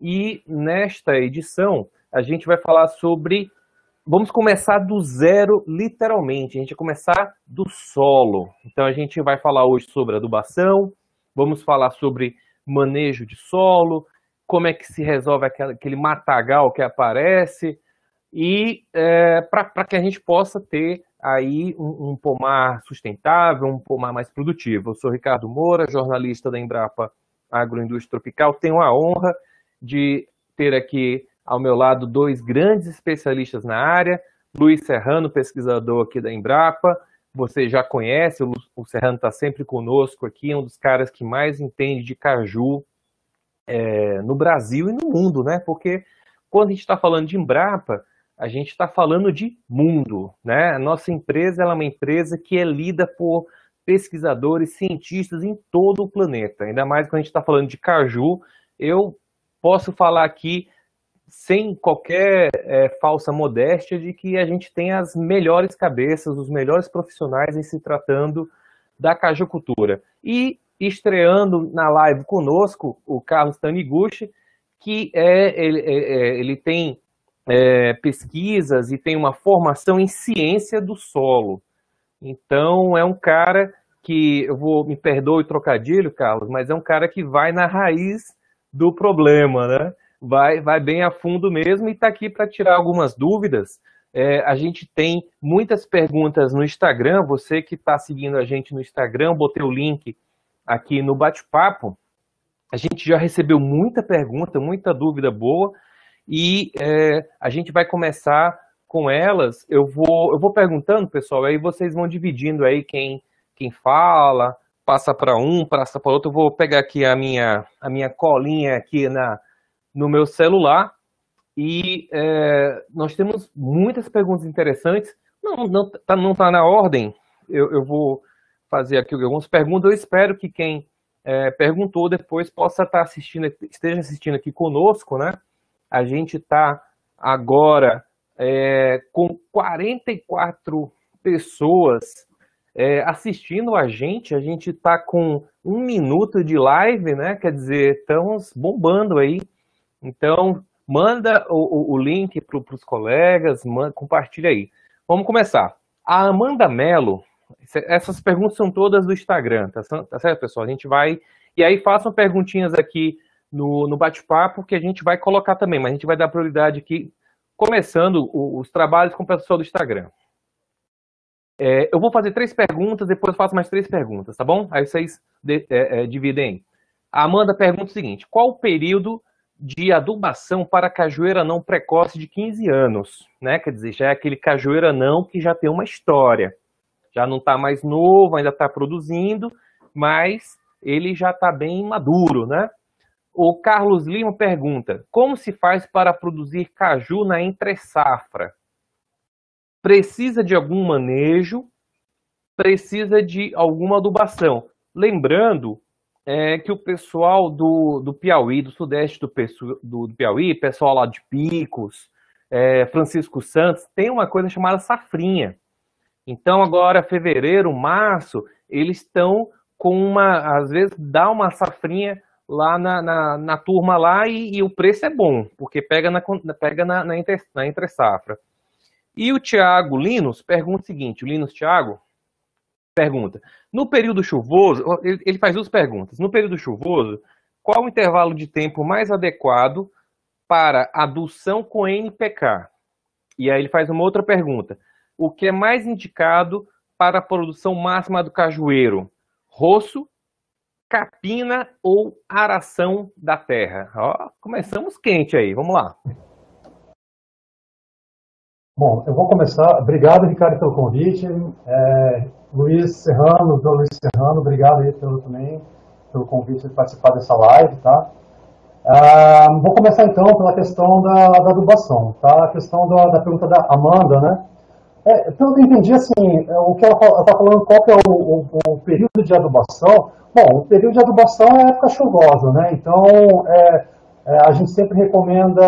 e nesta edição a gente vai falar sobre. Vamos começar do zero, literalmente. A gente vai começar do solo. Então a gente vai falar hoje sobre adubação, vamos falar sobre manejo de solo, como é que se resolve aquele matagal que aparece, e para que a gente possa ter aí um pomar sustentável, um pomar mais produtivo. Eu sou Ricardo Moura, jornalista da Embrapa Agroindústria Tropical. Tenho a honra de ter aqui ao meu lado dois grandes especialistas na área, Luiz Serrano, pesquisador aqui da Embrapa. Você já conhece, o Serrano está sempre conosco aqui, é um dos caras que mais entende de caju no Brasil e no mundo, né? Porque quando a gente está falando de Embrapa, a gente está falando de mundo, né? A nossa empresa ela é uma empresa que é lida por pesquisadores, cientistas em todo o planeta. Ainda mais quando a gente está falando de caju, eu posso falar aqui sem qualquer falsa modéstia de que a gente tem as melhores cabeças, os melhores profissionais em se tratando da cajucultura. E estreando na live conosco, o Carlos Taniguchi, que ele tem pesquisas e tem uma formação em ciência do solo. Então é um cara que, me perdoe o trocadilho, Carlos, mas é um cara que vai na raiz do problema, né? Vai bem a fundo mesmo e está aqui para tirar algumas dúvidas. A gente tem muitas perguntas no Instagram, você que está seguindo a gente no Instagram, botei o link aqui no bate-papo. A gente já recebeu muita pergunta, muita dúvida boa, e a gente vai começar com elas. Eu vou perguntando, pessoal, aí vocês vão dividindo aí quem fala, passa para um, passa para outro. Eu vou pegar aqui a minha colinha aqui no meu celular, e nós temos muitas perguntas interessantes. Não tá na ordem, eu vou fazer aqui algumas perguntas. Eu espero que quem perguntou depois possa estar esteja assistindo aqui conosco, né? A gente está agora com 44 pessoas assistindo a gente está com 1 minuto de live, né? Quer dizer, estamos bombando aí. Então, manda o link para os colegas, compartilha aí. Vamos começar. A Amanda Mello, essas perguntas são todas do Instagram, tá certo, pessoal? A gente vai... E aí façam perguntinhas aqui no bate-papo que a gente vai colocar também, mas a gente vai dar prioridade aqui, começando os trabalhos com o pessoal do Instagram. Eu vou fazer 3 perguntas, depois eu faço mais 3 perguntas, tá bom? Aí vocês dividem. A Amanda pergunta o seguinte: qual o período de adubação para cajueiro anão precoce de 15 anos, né? Quer dizer, já é aquele cajueiro anão que já tem uma história. Já não está mais novo, ainda está produzindo, mas ele já está bem maduro, né? O Carlos Lima pergunta: como se faz para produzir caju na entre-safra? Precisa de algum manejo? Precisa de alguma adubação? Lembrando que o pessoal do Piauí, do sudeste do Piauí, pessoal lá de Picos, Francisco Santos, tem uma coisa chamada safrinha. Então agora, fevereiro, março, eles estão com às vezes dá uma safrinha lá na turma lá e o preço é bom, porque pega na entre-safra. E o Thiago Linus pergunta o seguinte, o Linus Thiago pergunta: no período chuvoso, ele faz 2 perguntas. No período chuvoso, qual o intervalo de tempo mais adequado para adução com NPK? E aí ele faz uma outra pergunta: o que é mais indicado para a produção máxima do cajueiro? Roço, capina ou aração da terra? Ó, começamos quente aí, vamos lá. Bom, eu vou começar. Obrigado, Ricardo, pelo convite. Luiz Serrano, obrigado aí pelo convite de participar dessa live, tá? Vou começar então pela questão da adubação, tá? A questão da pergunta da Amanda, né? Pelo que eu entendi, assim, o que ela está falando, qual que é o período de adubação? Bom, o período de adubação é a época chuvosa, né? Então, a gente sempre recomenda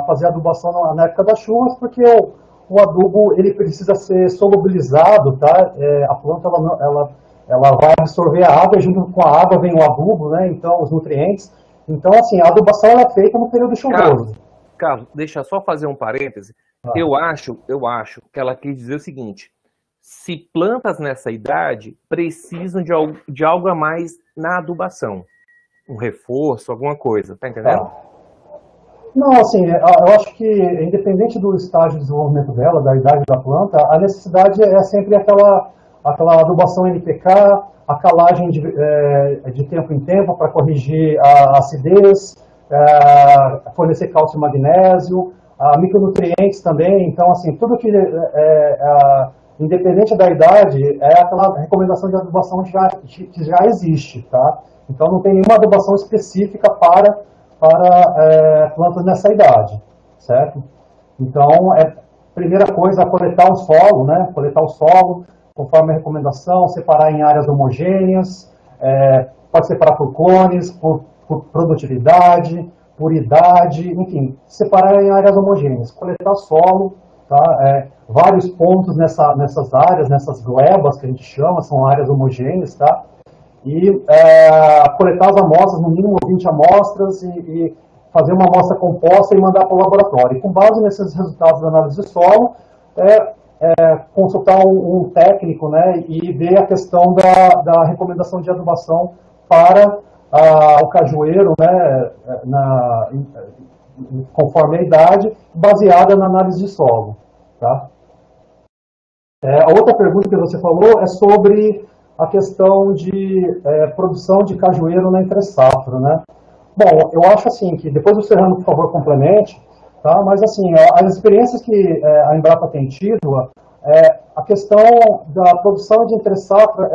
fazer adubação na época das chuvas, porque o adubo ele precisa ser solubilizado, tá? A planta ela vai absorver a água, junto com a água vem o adubo, né? Então os nutrientes. Então, assim, a adubação é feita no período chuvoso. Carlos, deixa eu só fazer um parêntese. Eu acho que ela quis dizer o seguinte: se plantas nessa idade precisam de algo a mais na adubação, um reforço, alguma coisa, tá entendendo? Não, assim, eu acho que, independente do estágio de desenvolvimento dela, da idade da planta, a necessidade é sempre aquela adubação NPK, a calagem de tempo em tempo para corrigir a acidez, fornecer cálcio e magnésio, micronutrientes também. Então, assim, tudo que, independente da idade, é aquela recomendação de adubação que já existe, tá? Então, não tem nenhuma adubação específica para plantas nessa idade, certo? Então, primeira coisa, coletar o solo, né? Coletar o solo, conforme a recomendação, separar em áreas homogêneas, pode separar por clones, por produtividade, por idade, enfim, separar em áreas homogêneas, coletar solo, tá? Vários pontos nessas áreas, nessas glebas que a gente chama, são áreas homogêneas, tá? E coletar as amostras, no mínimo 20 amostras, e fazer uma amostra composta e mandar para o laboratório. E com base nesses resultados da análise de solo, consultar um técnico, né, e ver a questão da recomendação de adubação para o cajueiro, né, conforme a idade, baseada na análise de solo. Tá? A outra pergunta que você falou é sobre a questão de produção de cajueiro na entre-safra, né? Bom, eu acho assim que, depois o Serrano, por favor, complemente, tá? Mas assim, as experiências que a Embrapa tem tido, a questão da produção de entre-safra,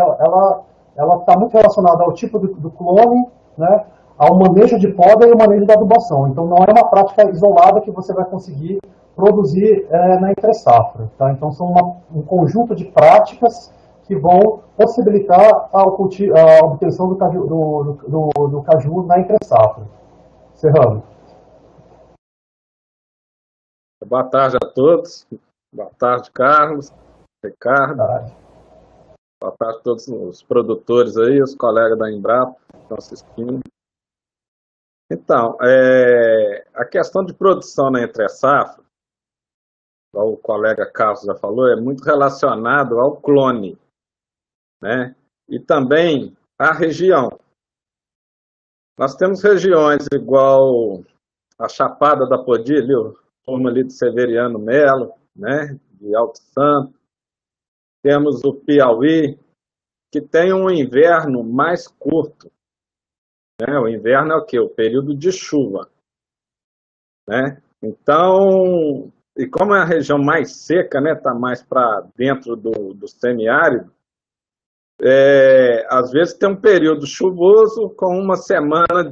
ela está muito relacionada ao tipo do clone, né? Ao manejo de poda e ao manejo da adubação. Então, não é uma prática isolada que você vai conseguir produzir na entre-safra, tá? Então, são um conjunto de práticas que vão possibilitar a obtenção do caju na entre-safra. Serrano. Boa tarde a todos. Boa tarde, Carlos, Ricardo. Boa tarde a todos os produtores aí, os colegas da Embrapa que estão assistindo. Então, a questão de produção na entre-safra, como o colega Carlos já falou, é muito relacionado ao clone, né? E também à região. Nós temos regiões igual a Chapada da Podilha, forma ali de Severiano Melo, né? De Alto Santo. Temos o Piauí, que tem um inverno mais curto. Né? O inverno é o quê? O período de chuva. Né? Então, e como é a região mais seca, né? Está mais para dentro do semiárido, às vezes tem um período chuvoso com uma semana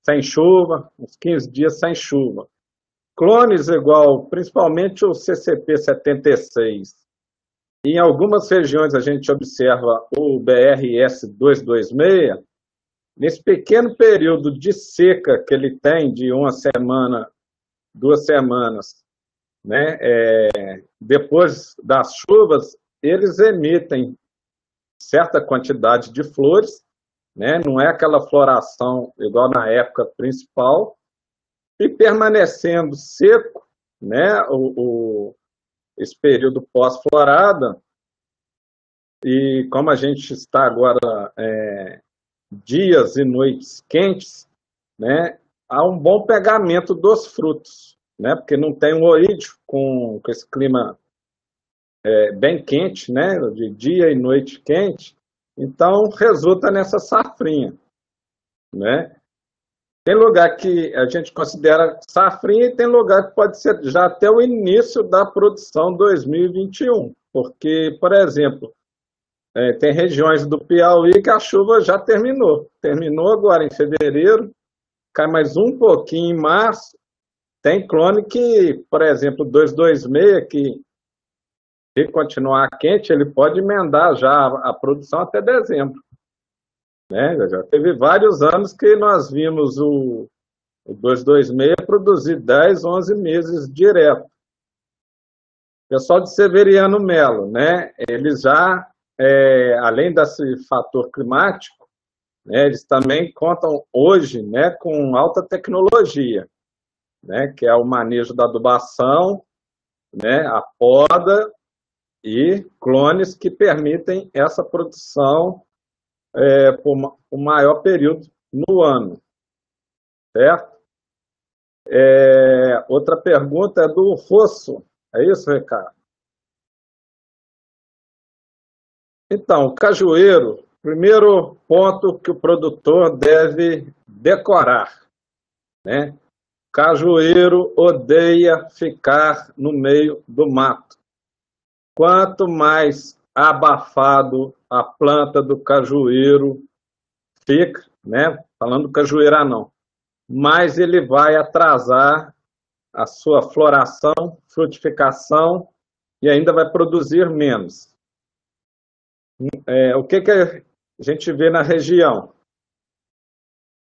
sem chuva, uns 15 dias sem chuva. Clones igual, principalmente o CCP-76. Em algumas regiões a gente observa o BRS-226. Nesse pequeno período de seca que ele tem, de uma semana, 2 semanas, né? Depois das chuvas, eles emitem certa quantidade de flores, né? Não é aquela floração igual na época principal, e permanecendo seco, né? Esse período pós-florada, e como a gente está agora dias e noites quentes, né? Há um bom pegamento dos frutos, né? Porque não tem um oídio com esse clima bem quente, né? De dia e noite quente, então resulta nessa safrinha, né? Tem lugar que a gente considera safrinha e tem lugar que pode ser já até o início da produção 2021, porque, por exemplo, tem regiões do Piauí que a chuva já terminou agora em fevereiro, cai mais um pouquinho em março. Tem clone que, por exemplo, 226, que se continuar quente, ele pode emendar já a produção até dezembro. Né? Já teve vários anos que nós vimos o 226 produzir 10, 11 meses direto. Pessoal de Severiano Melo, né? Eles já, além desse fator climático, né, eles também contam hoje, né, com alta tecnologia, né, que é o manejo da adubação, né, a poda e clones que permitem essa produção por um maior período no ano, certo? Outra pergunta é do Rosso, é isso, Ricardo? Então, o cajueiro, primeiro ponto que o produtor deve decorar, né? Cajueiro odeia ficar no meio do mato. Quanto mais abafado a planta do cajueiro fica, né? Falando do cajueiro não, mais ele vai atrasar a sua floração, frutificação e ainda vai produzir menos. O que a gente vê na região?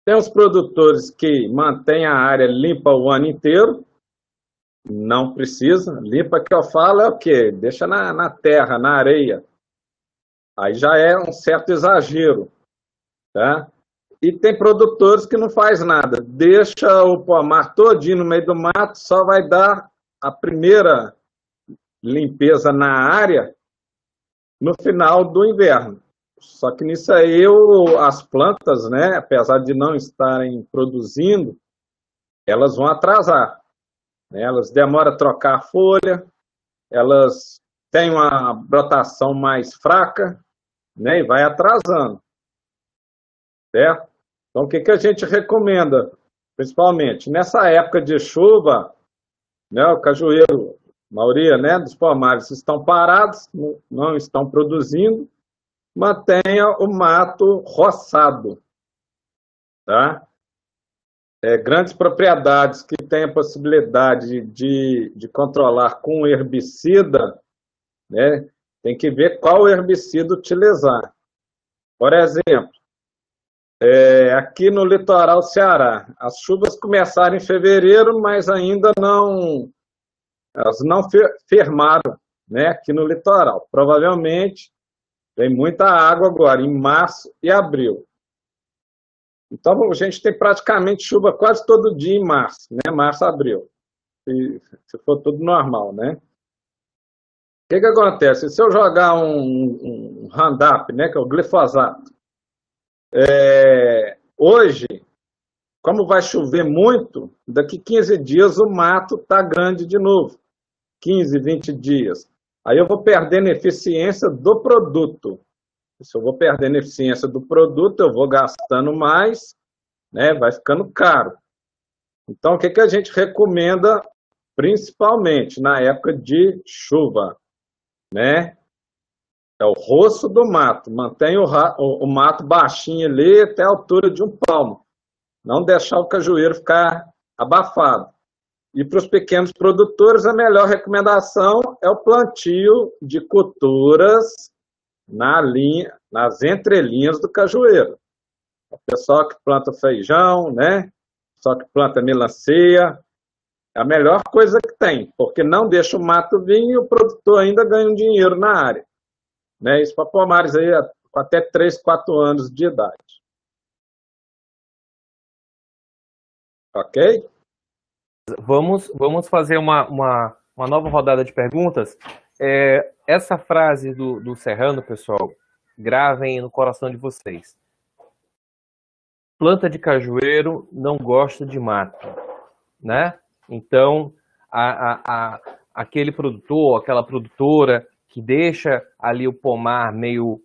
Tem os produtores que mantêm a área limpa o ano inteiro, não precisa. Limpa que eu falo é o quê? Deixa na terra, na areia. Aí já é um certo exagero, tá? E tem produtores que não faz nada. Deixa o pomar todinho no meio do mato, só vai dar a primeira limpeza na área no final do inverno. Só que nisso aí as plantas, né, apesar de não estarem produzindo, elas vão atrasar. Né? Elas demoram a trocar a folha, elas têm uma brotação mais fraca, né, e vai atrasando. Certo? Então, o que a gente recomenda, principalmente nessa época de chuva, né, o cajueiro, a maioria, né, dos pomares estão parados, não estão produzindo, mantenha o mato roçado, tá? Grandes propriedades que têm a possibilidade de controlar com herbicida, né, tem que ver qual herbicida utilizar. Por exemplo, aqui no litoral Ceará, as chuvas começaram em fevereiro, mas ainda elas não firmaram, né, aqui no litoral. Provavelmente tem muita água agora, em março e abril. Então, a gente tem praticamente chuva quase todo dia em março, né? Março, abril, se for tudo normal, né? O que acontece? Se eu jogar um Roundup, né, que é o glifosato, hoje, como vai chover muito, daqui 15 dias o mato está grande de novo. 15, 20 dias. Aí eu vou perdendo eficiência do produto. Se eu vou perdendo eficiência do produto, eu vou gastando mais, né? Vai ficando caro. Então, o que a gente recomenda, principalmente na época de chuva, né? É o roço do mato. Mantém o mato baixinho ali até a altura de um palmo. Não deixar o cajueiro ficar abafado. E para os pequenos produtores, a melhor recomendação é o plantio de culturas nas entrelinhas do cajueiro. O pessoal que planta feijão, né? O pessoal que planta melancia, é a melhor coisa que tem, porque não deixa o mato vir e o produtor ainda ganha um dinheiro na área. Né? Isso para pomares aí até 3, 4 anos de idade. Ok? Vamos fazer uma nova rodada de perguntas. Essa frase do Serrano, pessoal, gravem no coração de vocês. Planta de cajueiro não gosta de mato, né? Então, aquele produtor, aquela produtora que deixa ali o pomar meio,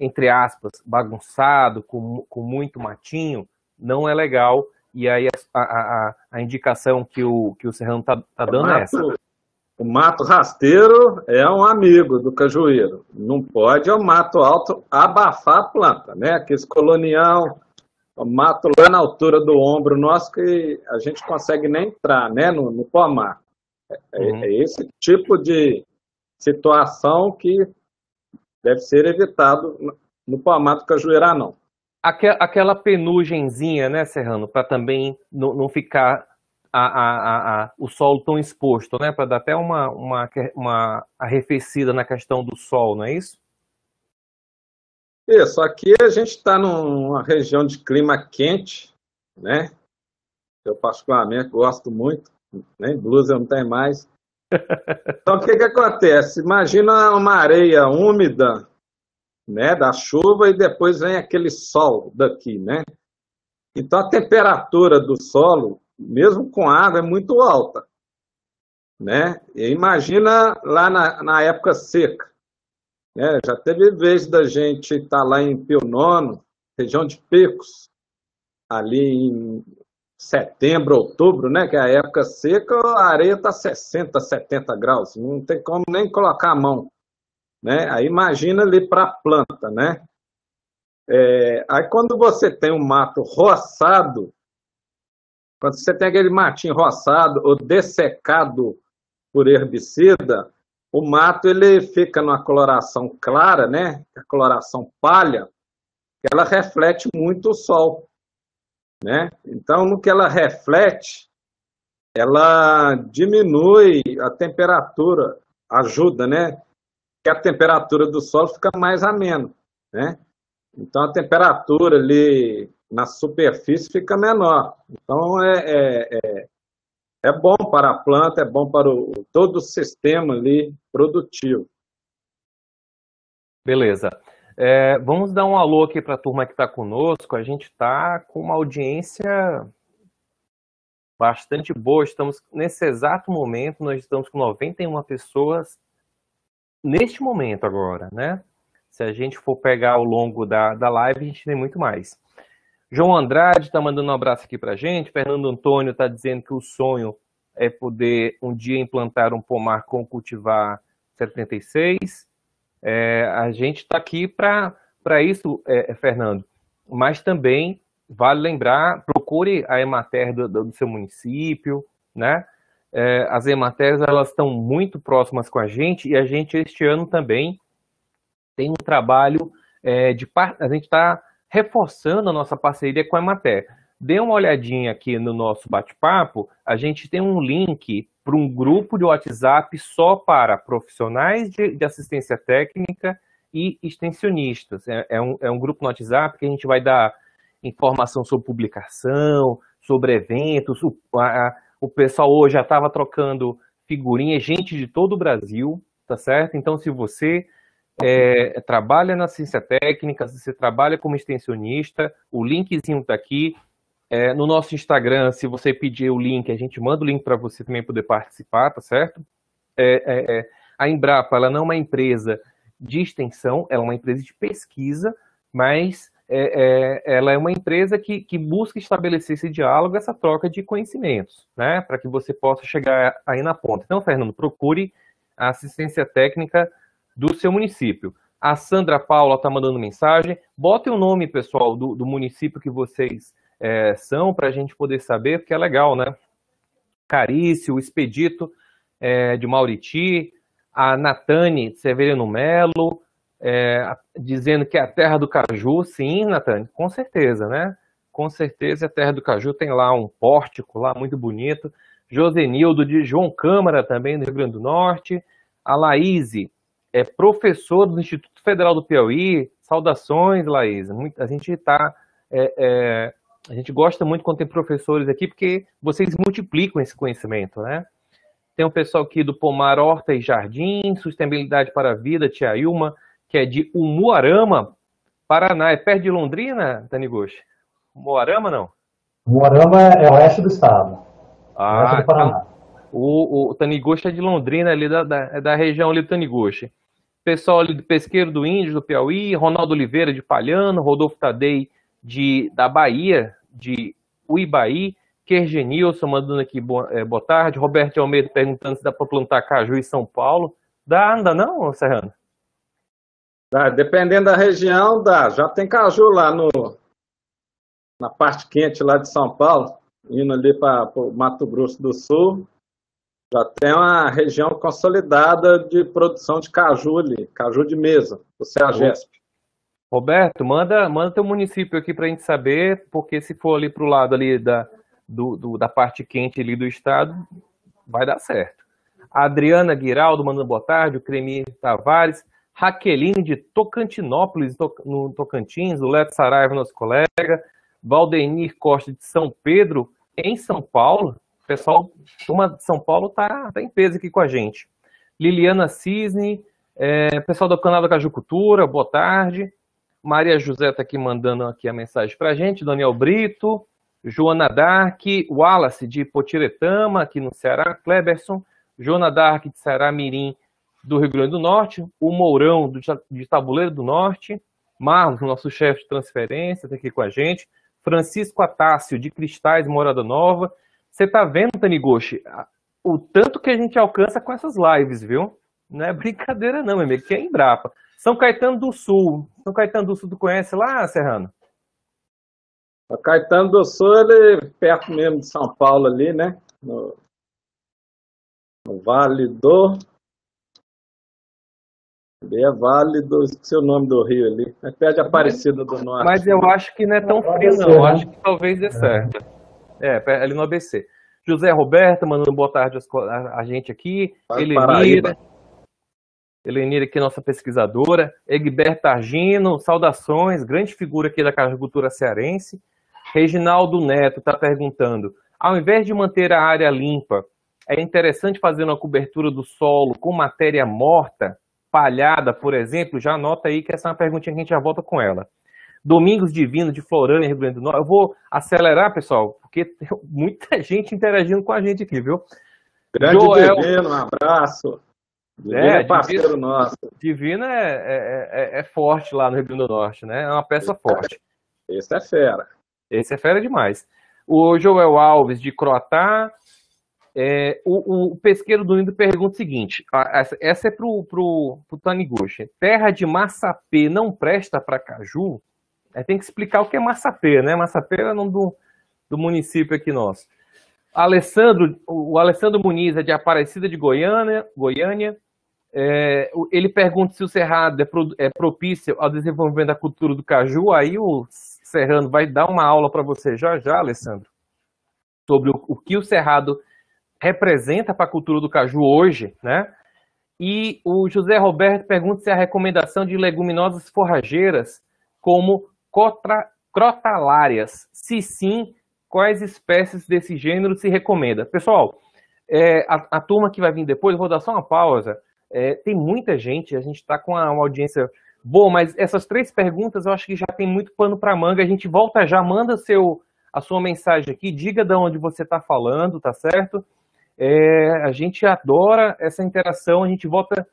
entre aspas, bagunçado, com muito matinho, não é legal. E aí a indicação que o Serrano tá dando é essa. O mato rasteiro é um amigo do cajueiro. Não pode o mato alto abafar a planta, né? Aqueles colonial, o mato lá na altura do ombro nosso que a gente consegue nem entrar, né? No pomar. É esse tipo de situação que deve ser evitado no pomar do cajueiro não. Aquela penugenzinha, né, Serrano, para também não ficar o solo tão exposto, né, para dar até uma arrefecida na questão do sol, não é isso? Isso, aqui a gente está numa região de clima quente, né? Eu particularmente gosto muito, nem blusa eu não tenho mais. Então, o que que acontece? Imagina uma areia úmida, né, da chuva e depois vem aquele sol daqui, né? Então, a temperatura do solo, mesmo com água, é muito alta, né? E imagina lá na época seca, né? Já teve vez da gente estar lá em Pio Nono, região de Pecos, ali em setembro, outubro, né? Que é a época seca, a areia está 60, 70 graus, não tem como nem colocar a mão, né? Aí imagina ali para a planta, né? Aí quando você tem um mato roçado, quando você tem aquele matinho roçado ou dessecado por herbicida, o mato ele fica numa coloração clara, né? A coloração palha, ela reflete muito o sol, né? Então, no que ela reflete, ela diminui a temperatura, ajuda, né? Que a temperatura do solo fica mais amena, né? Então, a temperatura ali na superfície fica menor. Então, é bom para a planta, é bom para todo o sistema ali produtivo. Beleza. Vamos dar um alô aqui para a turma que está conosco. A gente está com uma audiência bastante boa. Estamos nesse exato momento, nós estamos com 91 pessoas neste momento agora, né? Se a gente for pegar ao longo da live, a gente tem muito mais. João Andrade está mandando um abraço aqui para a gente. Fernando Antônio está dizendo que o sonho é poder um dia implantar um pomar com cultivar 76. A gente está aqui para isso, Fernando. Mas também vale lembrar, procure a Emater do seu município, né? As Ematers, elas estão muito próximas com a gente e a gente este ano também tem um trabalho a gente está reforçando a nossa parceria com a Emater. Dê uma olhadinha aqui no nosso bate-papo, a gente tem um link para um grupo de WhatsApp só para profissionais de assistência técnica e extensionistas. É um grupo no WhatsApp que a gente vai dar informação sobre publicação, sobre eventos. O pessoal hoje já estava trocando figurinha, gente de todo o Brasil, tá certo? Então, se você trabalha na ciência técnica, se você trabalha como extensionista, o linkzinho está aqui. No nosso Instagram, se você pedir o link, a gente manda o link para você também poder participar, tá certo? A Embrapa, ela não é uma empresa de extensão, ela é uma empresa de pesquisa, mas ela é uma empresa que busca estabelecer esse diálogo, essa troca de conhecimentos, né? Para que você possa chegar aí na ponta. Então, Fernando, procure a assistência técnica do seu município. A Sandra Paula está mandando mensagem. Botem o nome, pessoal, do município que vocês são, para a gente poder saber, porque é legal, né? Carício, o Expedito de Mauriti, a Natane Severino Melo, dizendo que é a terra do caju. Sim, Natane, com certeza, né? Com certeza a terra do caju tem lá um pórtico lá muito bonito. Josenildo de João Câmara, também do Rio Grande do Norte. A Laíse, professor do Instituto Federal do Piauí. Saudações, Laíse. A gente a gente gosta muito quando tem professores aqui, porque vocês multiplicam esse conhecimento, né? Tem um pessoal aqui do Pomar Horta e Jardim, Sustentabilidade para a Vida, Tia Ilma, que é de Umuarama, Paraná. É perto de Londrina, Taniguchi? Umuarama, não? Umuarama é oeste do estado. Oeste do Paraná. Então, o Taniguchi é de Londrina, ali da região ali do Taniguchi. Pessoal ali do Pesqueiro do Índio, do Piauí, Ronaldo Oliveira de Palhano, Rodolfo Tadei da Bahia, de Uibaí, Kergenilson mandando aqui boa tarde, Roberto Almeida perguntando se dá para plantar caju em São Paulo. Dá não, Serrano? Dá, dependendo da região, dá. Já tem caju lá na parte quente lá de São Paulo, indo ali para o Mato Grosso do Sul. Já tem uma região consolidada de produção de caju ali, caju de mesa, o CEAGESP. Roberto, manda teu município aqui para a gente saber, porque se for ali para o lado ali da parte quente ali do estado, vai dar certo. A Adriana Guiraldo mandando boa tarde, o Cremir Tavares. Raqueline de Tocantinópolis, no Tocantins, o Leto Saraiva, nosso colega, Valdenir Costa de São Pedro, em São Paulo. O pessoal, turma de São Paulo tá em peso aqui com a gente. Liliana Cisne, pessoal do canal da Cajucultura, boa tarde. Maria José está aqui mandando aqui a mensagem para a gente. Daniel Brito, Joana Dark, Wallace de Potiretama, aqui no Ceará, Kleberson, Joana Dark de Ceará Mirim, do Rio Grande do Norte, o Mourão de Tabuleiro do Norte, Marlos, nosso chefe de transferência, está aqui com a gente, Francisco Atácio de Cristais, Morada Nova. Você está vendo, Taniguchi, o tanto que a gente alcança com essas lives, viu? Não é brincadeira não, meu amigo, que é Embrapa. São Caetano do Sul. São Caetano do Sul, tu conhece lá, Serrano? São Caetano do Sul, ele perto mesmo de São Paulo ali, né? No Vale do... Ali é Vale do... Esqueci o nome do rio ali. É perto de Aparecida do Norte. Mas eu acho que não é tão frio, não. Eu acho que talvez dê certo. Ali no ABC. José Roberto, mandando boa tarde a gente aqui. Helenira aqui, nossa pesquisadora. Egberto Argino, saudações. Grande figura aqui da agricultura cearense. Reginaldo Neto está perguntando, ao invés de manter a área limpa, é interessante fazer uma cobertura do solo com matéria morta, palhada, por exemplo? Já anota aí que essa é uma perguntinha que a gente já volta com ela. Domingos Divino, de Florânia, Rio Grande do Norte. Eu vou acelerar, pessoal, porque tem muita gente interagindo com a gente aqui, viu? Grande Divino, um abraço. Divino é parceiro nosso. Divino é forte lá no Rio Grande do Norte, né? É uma peça forte. Esse é fera. Esse é fera demais. O Joel Alves, de Croatá. O pesqueiro do Lindo pergunta o seguinte, essa é pro Taniguchi. Terra de massapê não presta para caju? Tem que explicar o que é massapê, né? Massapê é o nome do município aqui nosso. O Alessandro Muniz é de Aparecida de Goiânia. Ele pergunta se o cerrado é propício ao desenvolvimento da cultura do caju. Aí o Serrano vai dar uma aula para você já, Alessandro, sobre o que o cerrado representa para a cultura do caju hoje, né? E o José Roberto pergunta se a recomendação de leguminosas forrageiras como crotalárias, se sim, quais espécies desse gênero se recomenda. Pessoal, a turma que vai vir depois, eu vou dar só uma pausa, tem muita gente, a gente está com uma audiência boa, mas essas 3 perguntas eu acho que já tem muito pano para manga, a gente volta já, manda a sua mensagem aqui, diga de onde você está falando, tá certo? A gente adora essa interação, a gente volta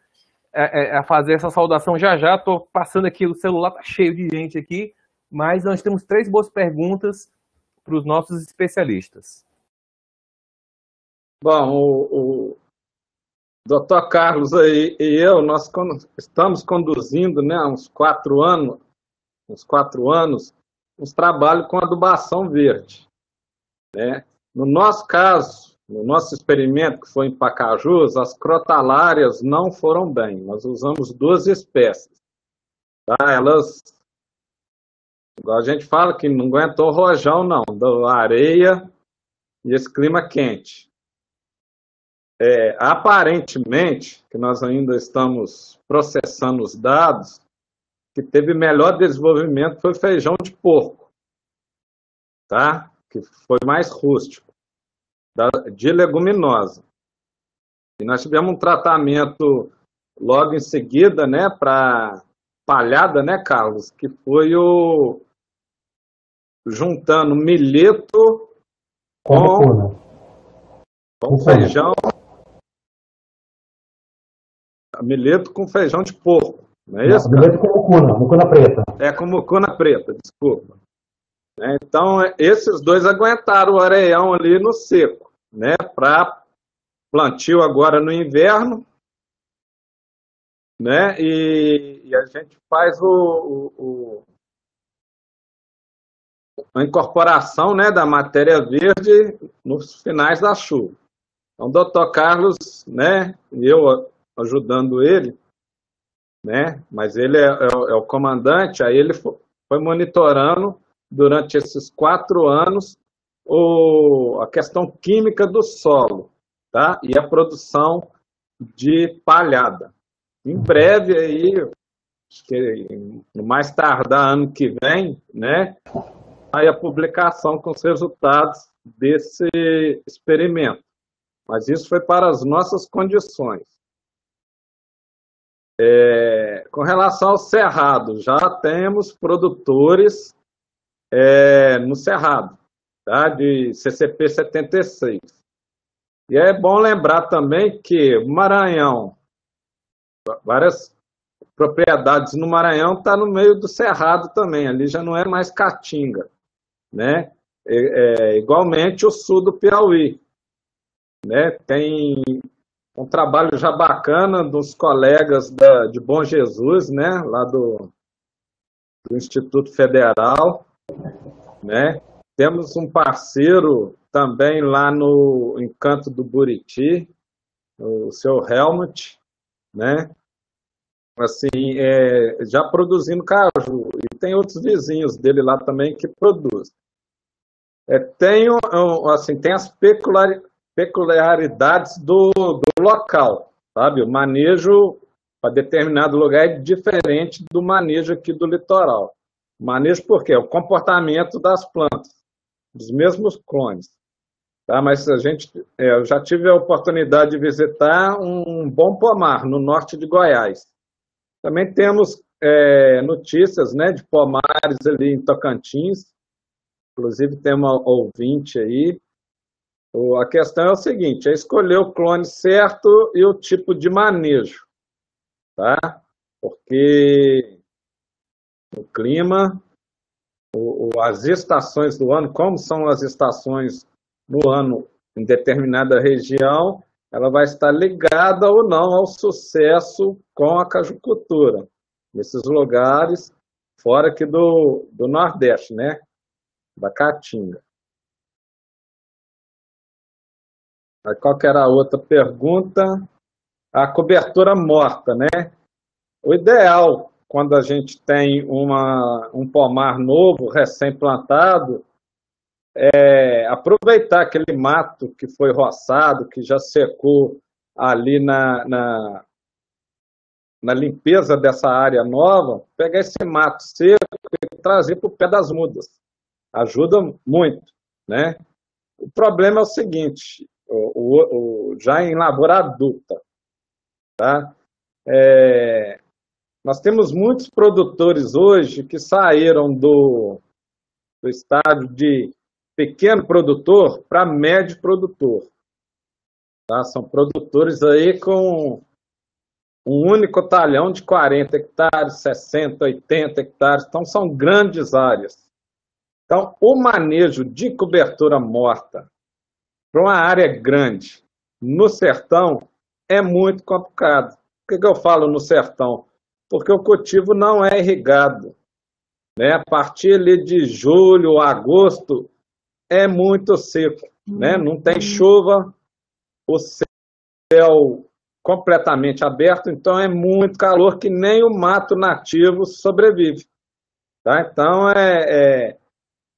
a fazer essa saudação já. Estou passando aqui, o celular tá cheio de gente aqui, mas nós temos 3 boas perguntas para os nossos especialistas. Bom, o Dr. Carlos aí e eu, nós estamos conduzindo, né, há uns 4 anos, uns trabalhos com adubação verde, né? No nosso caso, no nosso experimento, que foi em Pacajus, as crotalárias não foram bem. Nós usamos 2 espécies. Tá? Elas, igual a gente fala, que não aguentou o rojão, não. Da areia e esse clima quente. Aparentemente, que nós ainda estamos processando os dados, que teve melhor desenvolvimento foi feijão de porco. Tá? Que foi mais rústico. De leguminosa. E nós tivemos um tratamento logo em seguida, né, para palhada, né, Carlos, que foi juntando milheto com feijão, milheto com feijão de porco, não é isso? Milheto com mucuna preta. Com mucuna preta, desculpa. Então, esses 2 aguentaram o areião ali no seco, né? Para plantio agora no inverno, né? E a gente faz a incorporação, né, da matéria verde nos finais da chuva. Então, o Dr. Carlos, né, e eu ajudando ele, né? Mas ele é o comandante, aí ele foi monitorando durante esses 4 anos a questão química do solo, tá? E a produção de palhada. Em breve aí, acho que no mais tardar ano que vem, né, aí a publicação com os resultados desse experimento. Mas isso foi para as nossas condições. Com relação ao Cerrado, já temos produtores no Cerrado, tá, de CCP 76. E é bom lembrar também que o Maranhão, várias propriedades no Maranhão está no meio do Cerrado também, ali já não é mais Caatinga, né? Igualmente o sul do Piauí, né? Tem um trabalho já bacana dos colegas de Bom Jesus, né? Lá do Instituto Federal, né? Temos um parceiro também lá no Encanto do Buriti, o seu Helmut, né? Assim, já produzindo caju, e tem outros vizinhos dele lá também que produzem. Tem as peculiaridades do local, sabe? O manejo para determinado lugar é diferente do manejo aqui do litoral. O manejo por quê? O comportamento das plantas, dos mesmos clones. Tá? Mas eu já tive a oportunidade de visitar um bom pomar no norte de Goiás. Também temos notícias, né, de pomares ali em Tocantins, inclusive tem uma ouvinte aí. A questão é o seguinte, é escolher o clone certo e o tipo de manejo, tá? Porque o clima, as estações do ano, como são as estações no ano em determinada região, ela vai estar ligada ou não ao sucesso com a cajucultura, nesses lugares fora aqui do Nordeste, né? Da Caatinga. Aí, qual que era a outra pergunta? A cobertura morta, né? O ideal, quando a gente tem um pomar novo, recém-plantado, aproveitar aquele mato que foi roçado, que já secou ali na limpeza dessa área nova, pegar esse mato seco e trazer para o pé das mudas. Ajuda muito, né? O problema é o seguinte, já em lavoura adulta, tá? Nós temos muitos produtores hoje que saíram do estágio de pequeno produtor para médio produtor. Tá? São produtores aí com um único talhão de 40 hectares, 60, 80 hectares, então são grandes áreas. Então, o manejo de cobertura morta para uma área grande no sertão é muito complicado. Por que eu falo no sertão? Porque o cultivo não é irrigado, né? A partir ali de julho, agosto, é muito seco, né? Não tem chuva, o céu completamente aberto, então é muito calor que nem o mato nativo sobrevive. Tá? Então,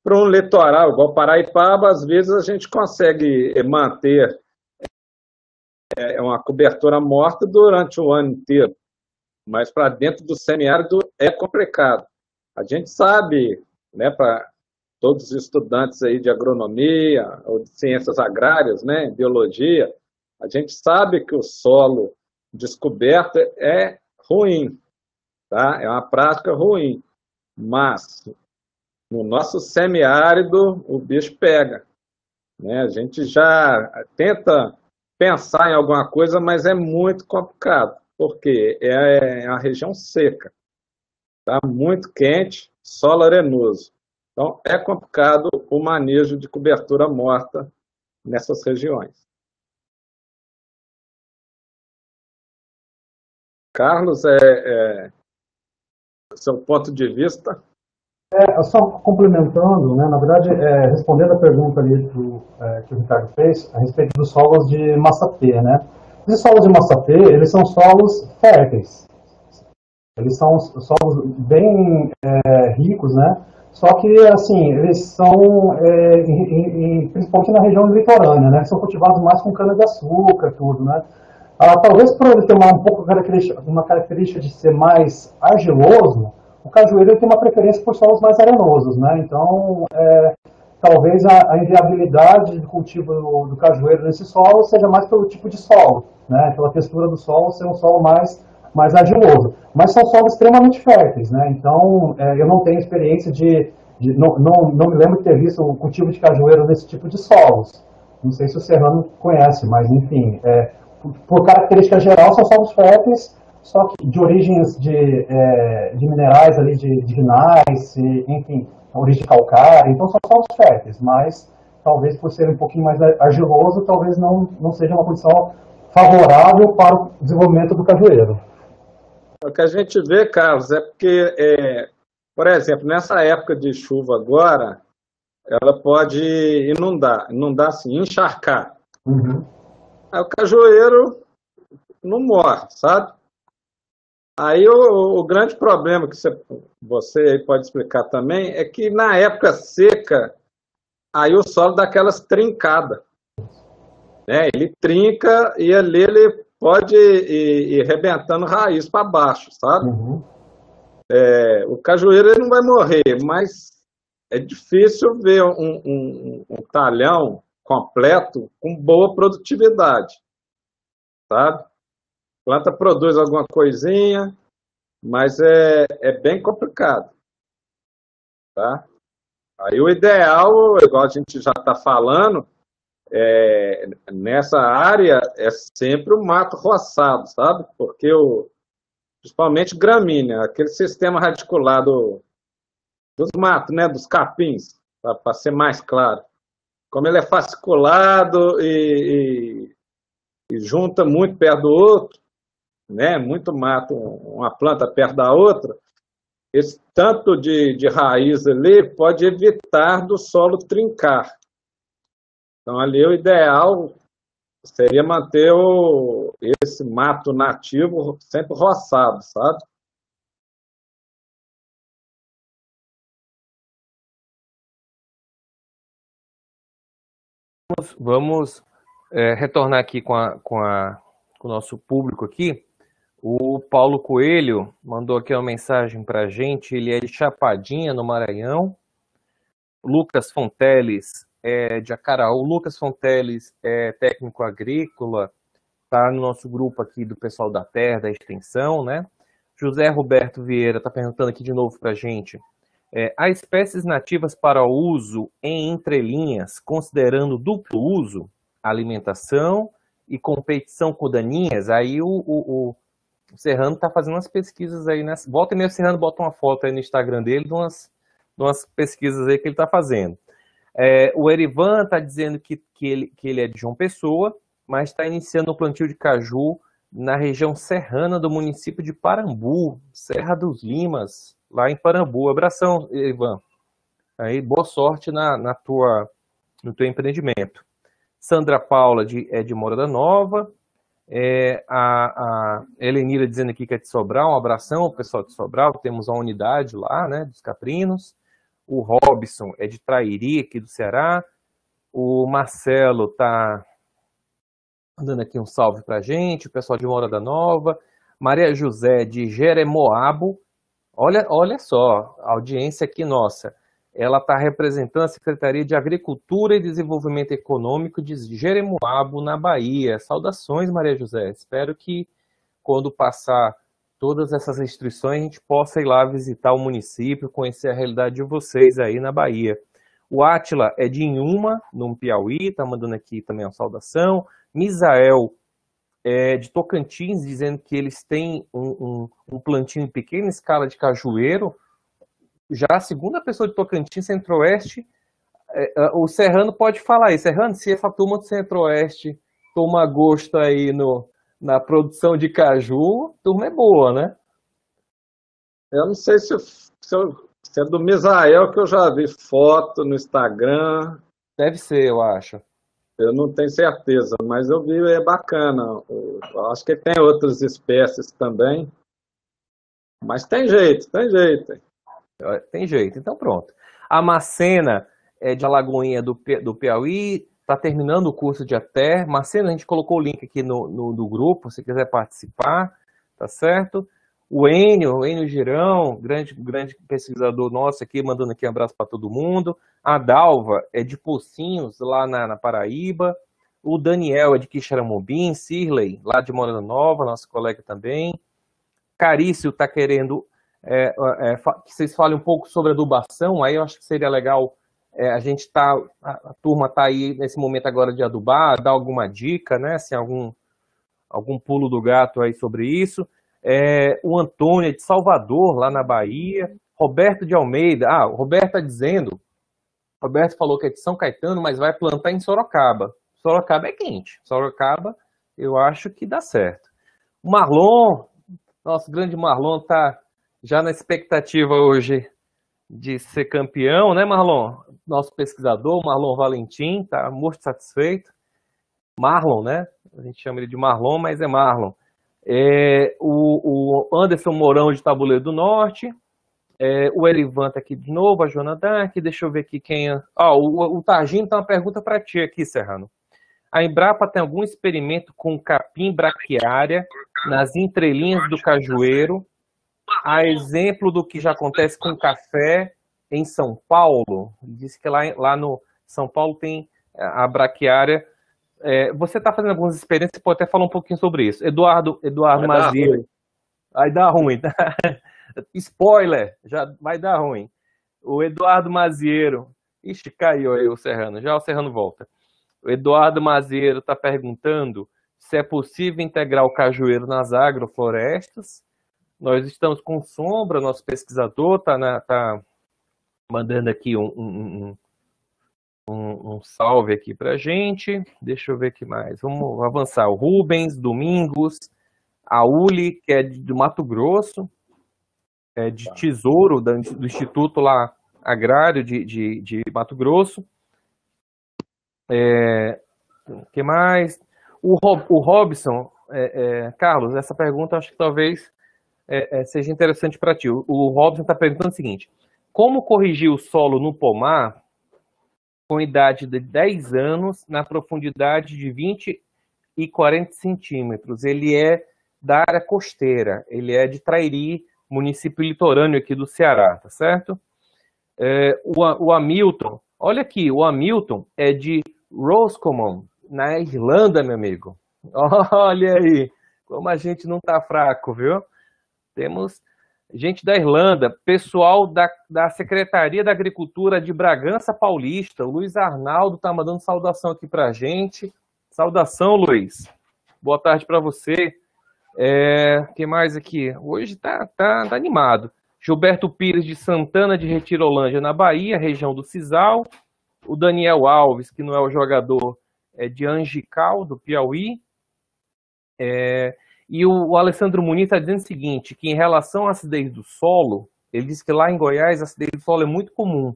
para um litoral igual Paraipaba, às vezes a gente consegue manter uma cobertura morta durante o ano inteiro, mas para dentro do semiárido é complicado. A gente sabe, né, para todos os estudantes aí de agronomia ou de ciências agrárias, né, biologia, a gente sabe que o solo descoberto é ruim, tá? É uma prática ruim, mas no nosso semiárido o bicho pega, né? A gente já tenta pensar em alguma coisa, mas é muito complicado, porque é uma região seca, tá? Muito quente, solo arenoso. Então é complicado o manejo de cobertura morta nessas regiões. Carlos, seu ponto de vista? Só complementando, né, na verdade, respondendo a pergunta ali que o Ricardo fez a respeito dos solos de Massapê, né? Esses solos de Massapê, eles são solos férteis. Eles são solos bem ricos, né? Só que, assim, eles são, principalmente na região litorânea, né? São cultivados mais com cana-de-açúcar, tudo, né? Talvez por ele ter um pouco uma característica de ser mais argiloso, o cajueiro ele tem uma preferência por solos mais arenosos, né? Então, talvez a inviabilidade do cultivo do cajueiro nesse solo seja mais pelo tipo de solo, né? Pela textura do solo ser um solo mais argiloso. Mas são solos extremamente férteis, né? Então, eu não tenho experiência não me lembro de ter visto o cultivo de cajueiro nesse tipo de solos. Não sei se o Serrano conhece, mas enfim, por característica geral são solos férteis, só que de origens de minerais ali, de vinais, enfim, origem calcária, então são solos férteis, mas talvez por ser um pouquinho mais argiloso, talvez não seja uma condição favorável para o desenvolvimento do cajueiro. O que a gente vê, Carlos, é porque, por exemplo, nessa época de chuva agora, ela pode inundar assim, encharcar. Uhum. Aí o cajueiro não morre, sabe? Aí o grande problema que você aí pode explicar também é que na época seca, aí o solo dá aquelas trincadas. Né? Ele trinca e ali ele pode ir rebentando raiz para baixo, sabe? Uhum. O cajueiro ele não vai morrer, mas é difícil ver um talhão completo com boa produtividade, sabe? A planta produz alguma coisinha, mas é bem complicado, tá? Aí o ideal, igual a gente já está falando, nessa área é sempre o mato roçado, sabe? Porque principalmente gramínea, aquele sistema radicular dos matos, né? Dos capins, para ser mais claro. Como ele é fasciculado e junta muito perto do outro, né? Muito mato, uma planta perto da outra, esse tanto de raiz ali pode evitar do solo trincar. Então, ali o ideal seria manter esse mato nativo sempre roçado, sabe? Vamos retornar aqui com o nosso público aqui. O Paulo Coelho mandou aqui uma mensagem para a gente. Ele é de Chapadinha, no Maranhão. Lucas Fonteles é de Acaraú. Lucas Fonteles é técnico agrícola, está no nosso grupo aqui do pessoal da Terra, da Extensão, né? José Roberto Vieira está perguntando aqui de novo para a gente. Há espécies nativas para uso em entrelinhas, considerando duplo uso, alimentação e competição com daninhas? Aí o Serrano está fazendo umas pesquisas aí, né? Volta e meia o Serrano bota uma foto aí no Instagram dele de umas pesquisas aí que ele está fazendo. O Erivan está dizendo que ele é de João Pessoa, mas está iniciando o plantio de caju na região serrana do município de Parambu, Serra dos Limas, lá em Parambu. Abração, Erivan. Aí, boa sorte no teu empreendimento. Sandra Paula é de Morada Nova. A Helenira dizendo aqui que é de Sobral. Um abração, pessoal de Sobral. Temos uma unidade lá, né, dos Caprinos. O Robson é de Trairi, aqui do Ceará. O Marcelo está mandando aqui um salve para a gente. O pessoal de Morada Nova. Maria José de Jeremoabo. Olha só, a audiência aqui nossa. Ela está representando a Secretaria de Agricultura e Desenvolvimento Econômico de Jeremoabo, na Bahia. Saudações, Maria José. Espero que, quando passar todas essas restrições, a gente possa ir lá visitar o município, conhecer a realidade de vocês aí na Bahia. O Átila é de Inhuma, no Piauí, está mandando aqui também uma saudação. Misael é de Tocantins, dizendo que eles têm um plantio em pequena escala de cajueiro. Já a segunda pessoa de Tocantins, Centro-Oeste, o Serrano pode falar aí. Serrano, se essa turma do Centro-Oeste toma gosto aí na produção de caju, a turma é boa, né? Eu não sei se é do Misael, que eu já vi foto no Instagram. Deve ser, eu acho. Eu não tenho certeza, mas eu vi, é bacana. Eu acho que tem outras espécies também. Mas tem jeito, tem jeito. Tem jeito, então pronto. A Macena é de Alagoinha do Piauí, está terminando o curso dia 10. Marcelo, a gente colocou o link aqui no grupo, se quiser participar, tá certo? O Enio Girão, grande pesquisador nosso aqui, mandando aqui um abraço para todo mundo. A Dalva é de Pocinhos, lá na Paraíba. O Daniel é de Quixeramobim. Cirlei, lá de Morena Nova, nosso colega também. Carício está querendo que vocês falem um pouco sobre adubação, aí eu acho que seria legal a turma está aí nesse momento agora de adubar, dar alguma dica, né, se algum pulo do gato aí sobre isso. O Antônio é de Salvador, lá na Bahia. Roberto de Almeida, o Roberto Roberto falou que é de São Caetano, mas vai plantar em Sorocaba. Sorocaba é quente, Sorocaba eu acho que dá certo. O Marlon, nosso grande Marlon, está já na expectativa hoje de ser campeão, né, Marlon? Nosso pesquisador, Marlon Valentim, está muito satisfeito. Marlon, né? A gente chama ele de Marlon, mas é Marlon. O Anderson Mourão de Tabuleiro do Norte. O Elivan tá aqui de novo, a Joana Dark. Deixa eu ver aqui quem é. O Targino tem uma pergunta para ti aqui, Serrano. A Embrapa tem algum experimento com capim braquiária nas entrelinhas do cajueiro, a exemplo do que já acontece com café em São Paulo? Diz que lá no São Paulo tem a braquiária. Você está fazendo algumas experiências, pode até falar um pouquinho sobre isso. Eduardo Maziero. Vai dar ruim. Spoiler, já vai dar ruim. O Eduardo Maziero. Ixi, caiu aí o Serrano. Já o Serrano volta. O Eduardo Maziero está perguntando se é possível integrar o cajueiro nas agroflorestas. Nós estamos com Sombra, nosso pesquisador, tá mandando aqui um salve aqui pra gente. Deixa eu ver aqui mais. Vamos avançar. O Rubens, Domingos, a Uli, que é do Mato Grosso, de Tesouro, do Instituto lá Agrário de Mato Grosso. Que mais? O Robson, Carlos, essa pergunta acho que talvez seja interessante para ti. O Robson está perguntando o seguinte: como corrigir o solo no pomar com idade de 10 anos na profundidade de 20 e 40 centímetros? Ele é da área costeira, ele é de Trairi, município litorâneo aqui do Ceará, tá certo? O Hamilton, olha aqui, o Hamilton é de Roscommon, na Irlanda, meu amigo. Olha aí, como a gente não tá fraco, viu? Temos gente da Irlanda, pessoal da Secretaria da Agricultura de Bragança Paulista. O Luiz Arnaldo tá mandando saudação aqui pra gente. Saudação, Luiz. Boa tarde para você. Que mais aqui? Hoje tá animado. Gilberto Pires de Santana de Retirolândia, na Bahia, região do Cisal. O Daniel Alves, que não é o jogador, é de Angical, do Piauí. E o Alessandro Muniz está dizendo o seguinte, que em relação à acidez do solo, ele diz que lá em Goiás a acidez do solo é muito comum.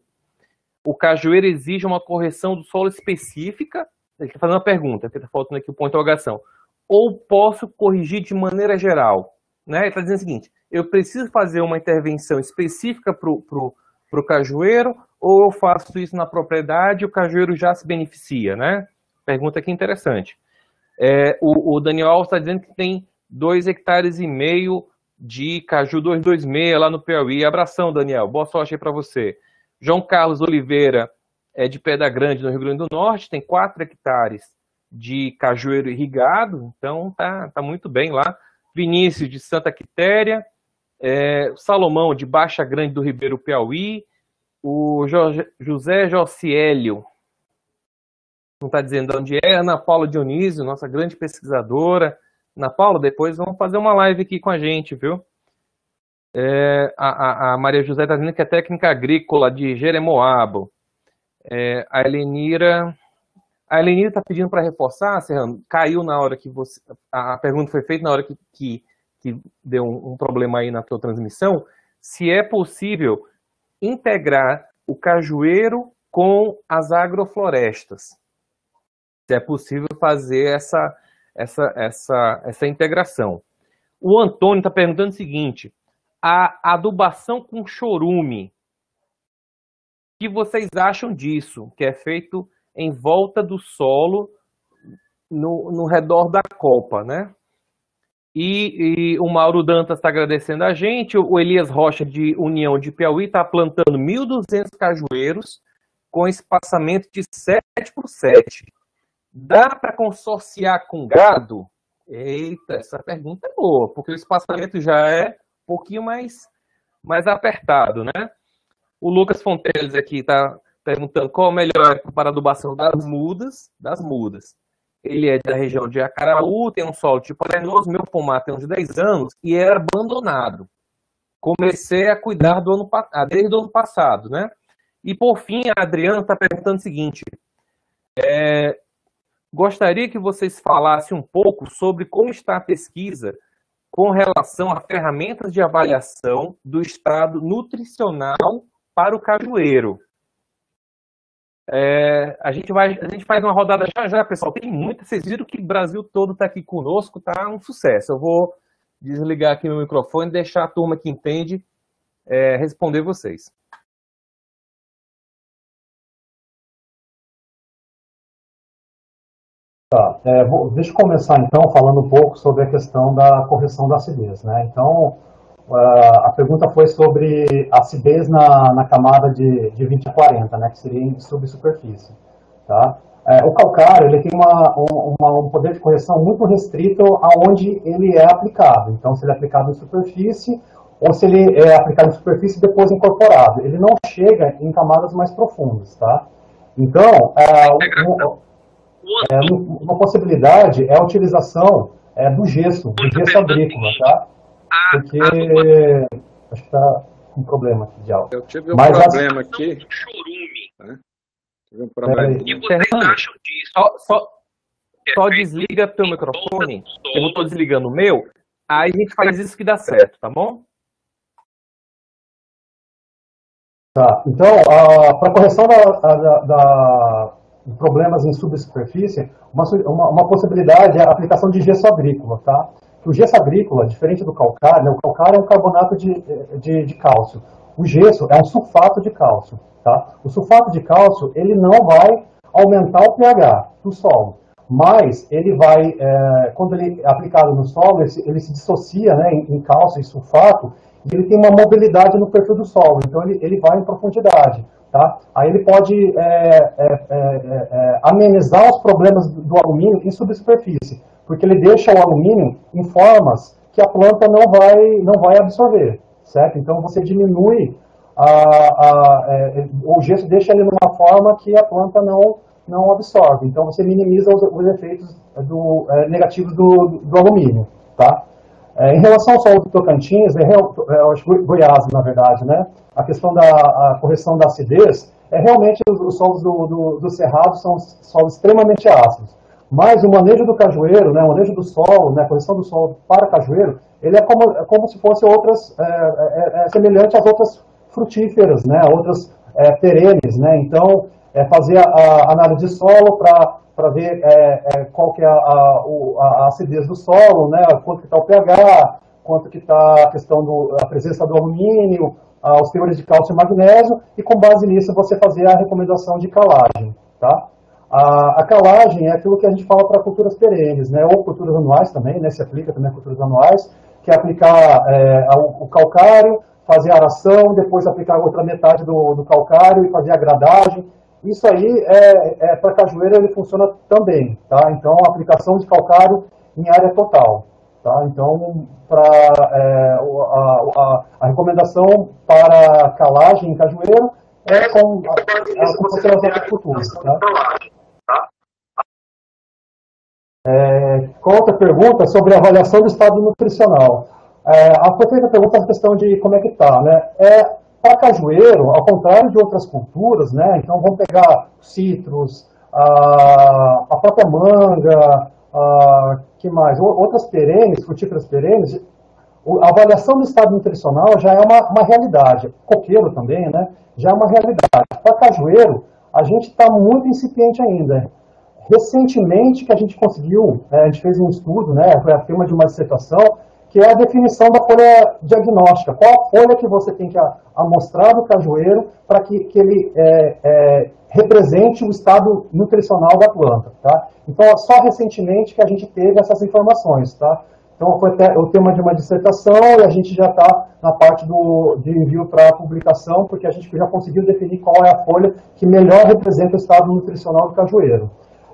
O cajueiro exige uma correção do solo específica. Ele está fazendo uma pergunta, que está faltando aqui o ponto de interrogação. Ou posso corrigir de maneira geral? Né? Ele está dizendo o seguinte, eu preciso fazer uma intervenção específica para o cajueiro, ou eu faço isso na propriedade e o cajueiro já se beneficia, né? Pergunta aqui interessante. O Daniel Alves está dizendo que tem 2,5 hectares de caju 226 lá no Piauí. Abração, Daniel. Boa sorte aí para você. João Carlos Oliveira é de Pedra Grande, no Rio Grande do Norte, tem 4 hectares de cajueiro irrigado, então tá muito bem lá. Vinícius de Santa Quitéria, Salomão de Baixa Grande do Ribeiro Piauí, o José Jociélio, não está dizendo onde é, Ana Paula Dionísio, nossa grande pesquisadora. Ana Paula, depois vamos fazer uma live aqui com a gente, viu? A Maria José está dizendo que é técnica agrícola de Jeremoabo. A Helenira está pedindo para reforçar, Serrano, caiu na hora que a pergunta foi feita na hora que deu um problema aí na tua transmissão, se é possível integrar o cajueiro com as agroflorestas. Se é possível fazer essa integração. O Antônio está perguntando o seguinte, a adubação com chorume, o que vocês acham disso, que é feito em volta do solo no redor da copa, né? E o Mauro Dantas está agradecendo a gente, o Elias Rocha de União de Piauí está plantando 1.200 cajueiros com espaçamento de 7 por 7. Dá para consorciar com gado? Eita, essa pergunta é boa, porque o espaçamento já é um pouquinho mais apertado, né? O Lucas Fonteles aqui está perguntando qual a melhor época para adubação das mudas. Ele é da região de Acaraú, tem um solo tipo arenoso, meu pomar tem uns 10 anos e era abandonado. Comecei a cuidar desde o ano passado, né? E por fim, a Adriana está perguntando o seguinte, gostaria que vocês falassem um pouco sobre como está a pesquisa com relação a ferramentas de avaliação do estado nutricional para o cajueiro. A gente faz uma rodada já, pessoal. Tem muita. Vocês viram que o Brasil todo está aqui conosco, tá um sucesso. Eu vou desligar aqui meu microfone e deixar a turma que entende responder vocês. Tá, deixa eu começar então falando um pouco sobre a questão da correção da acidez, né? Então, a pergunta foi sobre acidez na camada de 20 a 40, né, que seria em subsuperfície. Tá? O calcário ele tem um poder de correção muito restrito aonde ele é aplicado. Então, se ele é aplicado em superfície ou se ele é aplicado em superfície e depois incorporado. Ele não chega em camadas mais profundas. Tá? Então, uma possibilidade é a utilização do gesso agrícola. Tá? Porque acho que está com um problema aqui de áudio. Eu tive um problema aqui. Né? Tive um problema. E vocês acham disso? Só desliga teu microfone. Eu não estou desligando o meu. Aí a gente faz isso que dá certo, tá bom? Tá. Então, para correção de problemas em subsuperfície, uma possibilidade é a aplicação de gesso agrícola, tá? O gesso agrícola, diferente do calcário, né? O calcário é um carbonato de cálcio. O gesso é um sulfato de cálcio. Tá? O sulfato de cálcio ele não vai aumentar o pH do solo, mas ele vai, quando ele é aplicado no solo, ele se dissocia, né, em cálcio e sulfato, e ele tem uma mobilidade no perfil do solo, então ele vai em profundidade. Tá? Aí ele pode amenizar os problemas do alumínio em subsuperfície, porque ele deixa o alumínio em formas que a planta não vai absorver, certo? Então você diminui, o gesso deixa ele numa forma que a planta não absorve, então você minimiza os efeitos negativos do alumínio, tá? Em relação ao solo do Tocantins, acho que Goiás, na verdade, né? A questão da correção da acidez, realmente os solos do Cerrado são solos extremamente ácidos. Mas o manejo do cajueiro, né, o manejo do solo, né, a correção do solo para cajueiro, ele é como se fosse semelhante às outras frutíferas, né, outras perenes, né. Então, fazer a análise de solo para ver qual que é a acidez do solo, né, quanto que está o pH, quanto que está a questão da presença do alumínio, os teores de cálcio e magnésio, e com base nisso você fazer a recomendação de calagem, tá? A calagem é aquilo que a gente fala para culturas perenes, né, ou culturas anuais também, né, se aplica também a culturas anuais, que é aplicar o calcário, fazer a aração, depois aplicar a outra metade do calcário e fazer a gradagem. Isso aí, para cajueiro, ele funciona também, tá? Então, a aplicação de calcário em área total, tá? Então, a recomendação para calagem em cajueiro é como você nas outras culturas, tá? Qual outra pergunta sobre a avaliação do estado nutricional? A perfeita pergunta é a questão de como é que está, né? Para cajueiro, ao contrário de outras culturas, né? Então vamos pegar citros, a própria manga, que mais? Outras perenes, frutíferas perenes. A avaliação do estado nutricional já é uma realidade. Coqueiro também, né? Já é uma realidade. Para cajueiro, a gente está muito incipiente ainda. Recentemente que a gente conseguiu, a gente fez um estudo, né, foi a firma de uma dissertação, que é a definição da folha diagnóstica. Qual a folha que você tem que amostrar no cajueiro para que ele represente o estado nutricional da planta. Tá? Então, é só recentemente que a gente teve essas informações. Tá? Então, foi o tema de uma dissertação e a gente já está na parte de envio para publicação, porque a gente já conseguiu definir qual é a folha que melhor representa o estado nutricional do cajueiro.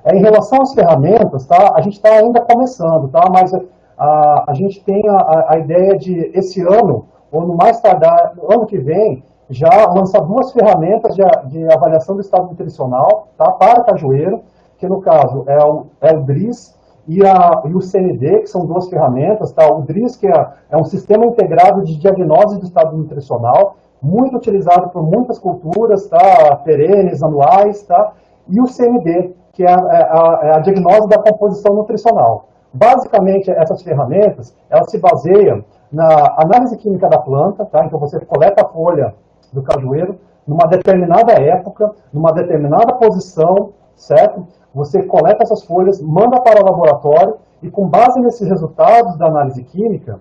Em relação às ferramentas, tá, a gente está ainda começando, tá, mas a gente tem a ideia de, esse ano, ou no mais tardar, no ano que vem, já lançar 2 ferramentas de avaliação do estado nutricional, tá, para cajueiro, que no caso é o DRIS e o CND, que são 2 ferramentas, tá, o DRIS, que é um sistema integrado de diagnose do estado nutricional, muito utilizado por muitas culturas, tá, perenes, anuais, tá, e o CND, que é a diagnose da composição nutricional. Basicamente, essas ferramentas, elas se baseiam na análise química da planta, tá? Então você coleta a folha do cajueiro numa determinada época, numa determinada posição, certo? Você coleta essas folhas, manda para o laboratório e com base nesses resultados da análise química,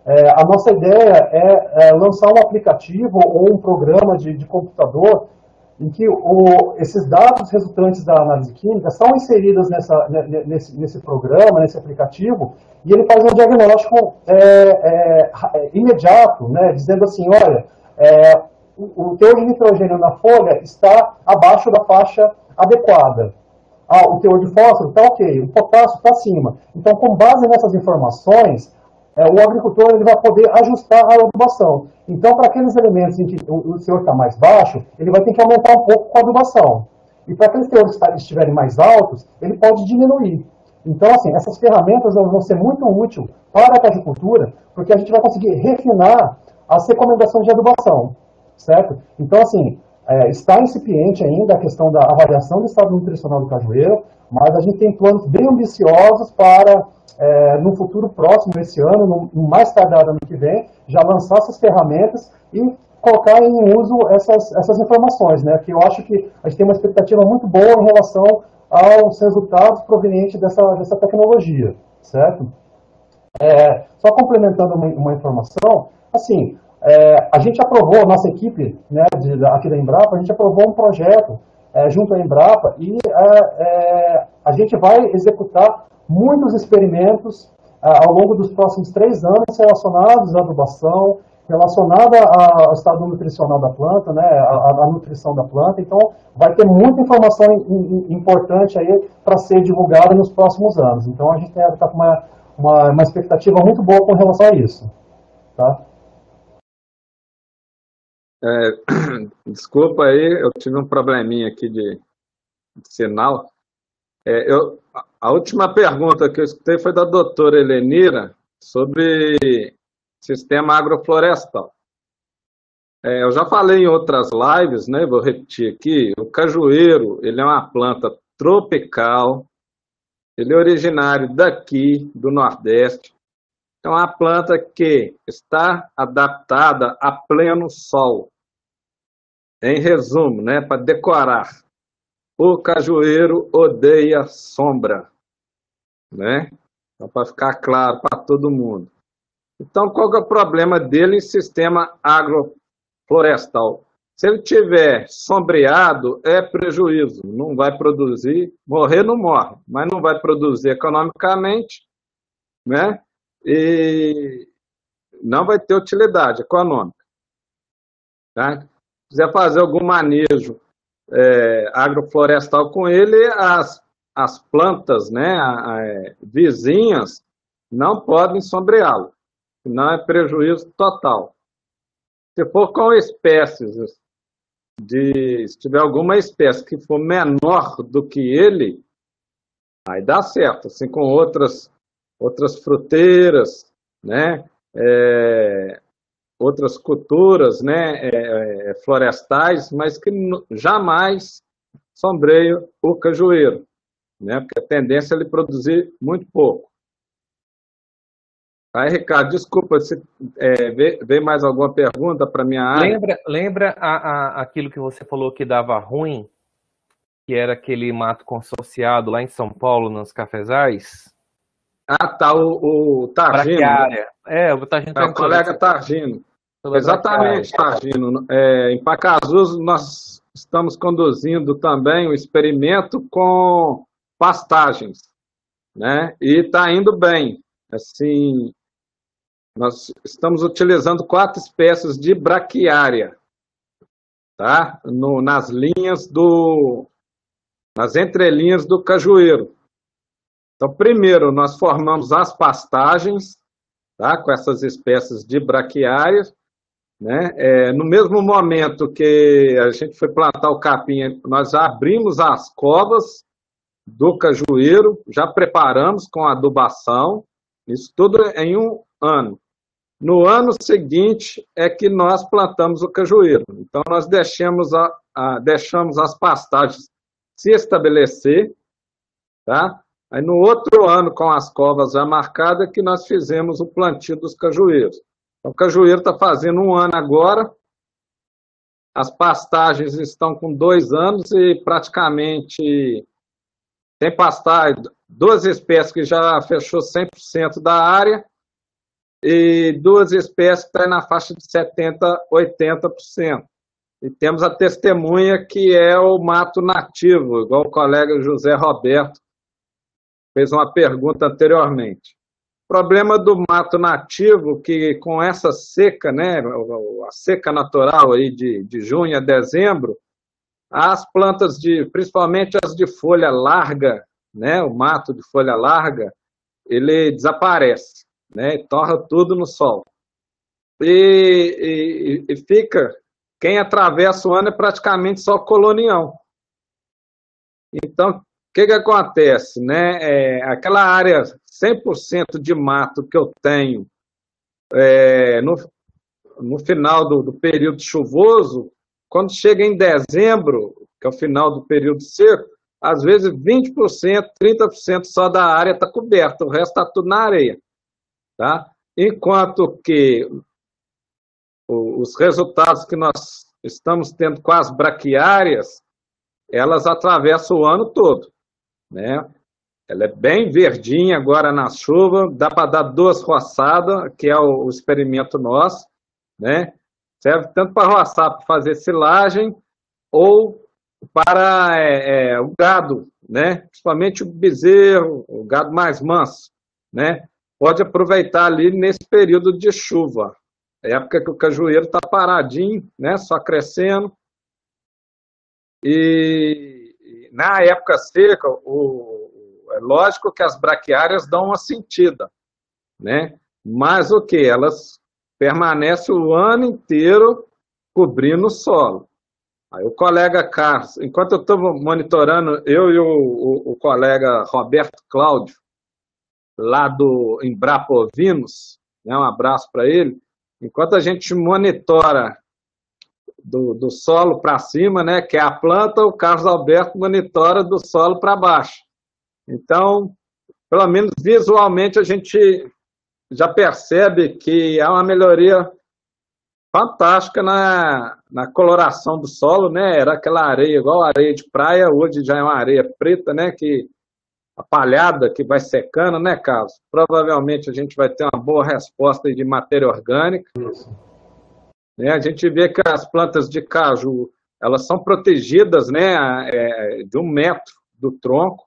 a nossa ideia é lançar um aplicativo ou um programa de computador em que esses dados resultantes da análise química são inseridos nesse programa, nesse aplicativo, e ele faz um diagnóstico imediato, né, dizendo assim, olha, o teor de nitrogênio na folha está abaixo da faixa adequada. O teor de fósforo está ok, o potássio está acima. Então, com base nessas informações, o agricultor ele vai poder ajustar a adubação. Então, para aqueles elementos em que o teor está mais baixo, ele vai ter que aumentar um pouco com a adubação. E para aqueles teores que estiverem mais altos, ele pode diminuir. Então, assim, essas ferramentas vão ser muito úteis para a cajicultura, porque a gente vai conseguir refinar as recomendações de adubação, certo? Então, assim, está incipiente ainda a questão da avaliação do estado nutricional do cajueiro, mas a gente tem planos bem ambiciosos para, no futuro próximo, esse ano, no mais tardar ano que vem, já lançar essas ferramentas e colocar em uso essas informações, né? Que eu acho que a gente tem uma expectativa muito boa em relação aos resultados provenientes dessa tecnologia, certo? Só complementando uma informação, assim, a gente aprovou, a nossa equipe, né, aqui da Embrapa, a gente aprovou um projeto junto à Embrapa e a gente vai executar muitos experimentos ao longo dos próximos 3 anos relacionados à adubação, relacionada ao estado nutricional da planta, né, a nutrição da planta. Então, vai ter muita informação importante aí para ser divulgada nos próximos anos. Então, a gente está com uma expectativa muito boa com relação a isso. Tá? Desculpa aí, eu tive um probleminha aqui de sinal. A última pergunta que eu escutei foi da doutora Helenira sobre sistema agroflorestal. Eu já falei em outras lives, né? Vou repetir aqui. O cajueiro, ele é uma planta tropical, ele é originário daqui, do Nordeste. É uma planta que está adaptada a pleno sol. Em resumo, né, para decorar, o cajueiro odeia sombra, né? Então, para ficar claro para todo mundo. Então, qual que é o problema dele em sistema agroflorestal? Se ele tiver sombreado, é prejuízo, não vai produzir, morrer não morre, mas não vai produzir economicamente, né? E não vai ter utilidade econômica. Tá? Se quiser fazer algum manejo agroflorestal com ele, as plantas, né, vizinhas não podem sombreá-lo, senão é prejuízo total. Se for com espécies, se tiver alguma espécie que for menor do que ele, aí dá certo, assim com outras fruteiras, né, outras culturas, né, florestais, mas que jamais sombreiam o cajueiro, né, porque a tendência é ele produzir muito pouco. Aí, Ricardo, desculpa, se veio mais alguma pergunta para minha área? Lembra aquilo que você falou que dava ruim, que era aquele mato consorciado lá em São Paulo, nos cafezais? Ah, tá, o Targino, né? Braquiária. O Targino É, o colega Targino. Exatamente, Targino. Em Pacajus, nós estamos conduzindo também um experimento com pastagens, né? E está indo bem. Assim, nós estamos utilizando 4 espécies de braquiária, tá? Nas entrelinhas do cajueiro. Então, primeiro, nós formamos as pastagens, tá? Com essas espécies de braquiárias, né? No mesmo momento que a gente foi plantar o capim, nós já abrimos as covas do cajueiro, já preparamos com adubação, isso tudo em um ano. No ano seguinte é que nós plantamos o cajueiro. Então, nós deixamos as pastagens se estabelecer, tá? Aí, no outro ano, com as covas já marcadas, é que nós fizemos o plantio dos cajueiros. Então, o cajueiro está fazendo 1 ano agora, as pastagens estão com 2 anos e praticamente tem pastagem, 2 espécies que já fechou 100% da área e 2 espécies que estão na faixa de 70%, 80%. E temos a testemunha que é o mato nativo, igual o colega José Roberto fez uma pergunta anteriormente. O problema do mato nativo, que com essa seca, né, a seca natural aí de junho a dezembro, as plantas, principalmente as de folha larga, né, o mato de folha larga, ele desaparece, né, e torra tudo no sol. E fica, quem atravessa o ano é praticamente só colonião. Então, o que acontece, né? Aquela área 100% de mato que eu tenho no final do período chuvoso, quando chega em dezembro, que é o final do período seco, às vezes 20%, 30% só da área está coberta, o resto está tudo na areia. Tá? Enquanto que os resultados que nós estamos tendo com as braquiárias, elas atravessam o ano todo, né? Ela é bem verdinha agora na chuva, dá para dar 2 roçadas, que é o experimento nosso, né? Serve tanto para roçar, para fazer silagem, ou para o gado, né? Principalmente o bezerro, o gado mais manso, né? Pode aproveitar ali nesse período de chuva, época que o cajueiro está paradinho, né? Só crescendo. E na época seca, é lógico que as braquiárias dão uma sentida, né? Mas o que? Elas permanecem o ano inteiro cobrindo o solo. Aí o colega Carlos, enquanto eu estou monitorando, eu e o colega Roberto Cláudio, lá do Embrapa Ovinos, né, um abraço para ele, enquanto a gente monitora do solo para cima, né, que é a planta, o Carlos Alberto monitora do solo para baixo. Então, pelo menos visualmente, a gente já percebe que há uma melhoria fantástica na coloração do solo, né? Era aquela areia, igual areia de praia, hoje já é uma areia preta, né? Que a palhada que vai secando, né, Carlos? Provavelmente a gente vai ter uma boa resposta de matéria orgânica. Isso. Né? A gente vê que as plantas de caju, elas são protegidas, né, de 1 metro do tronco,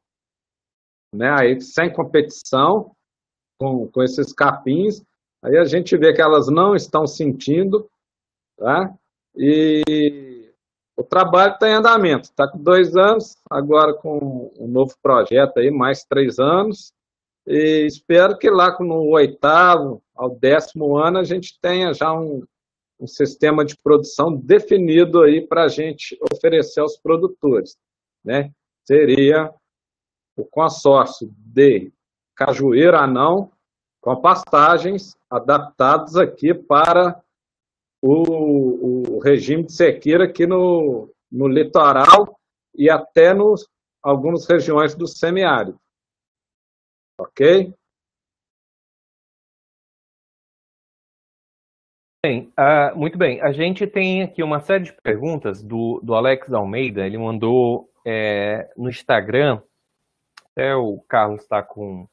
né? Aí sem competição com esses capins. Aí a gente vê que elas não estão sentindo, tá? E o trabalho está em andamento. Está com 2 anos, agora com um novo projeto aí, mais 3 anos. E espero que lá no 8º ao 10º ano a gente tenha já um sistema de produção definido aí para a gente oferecer aos produtores, né? Seria o consórcio de cajueiro anão com pastagens adaptadas aqui para o regime de sequeira aqui no litoral e até algumas regiões do semiárido. Ok? Bem, muito bem. A gente tem aqui uma série de perguntas do Alex Almeida. Ele mandou no Instagram. Até o Carlos está com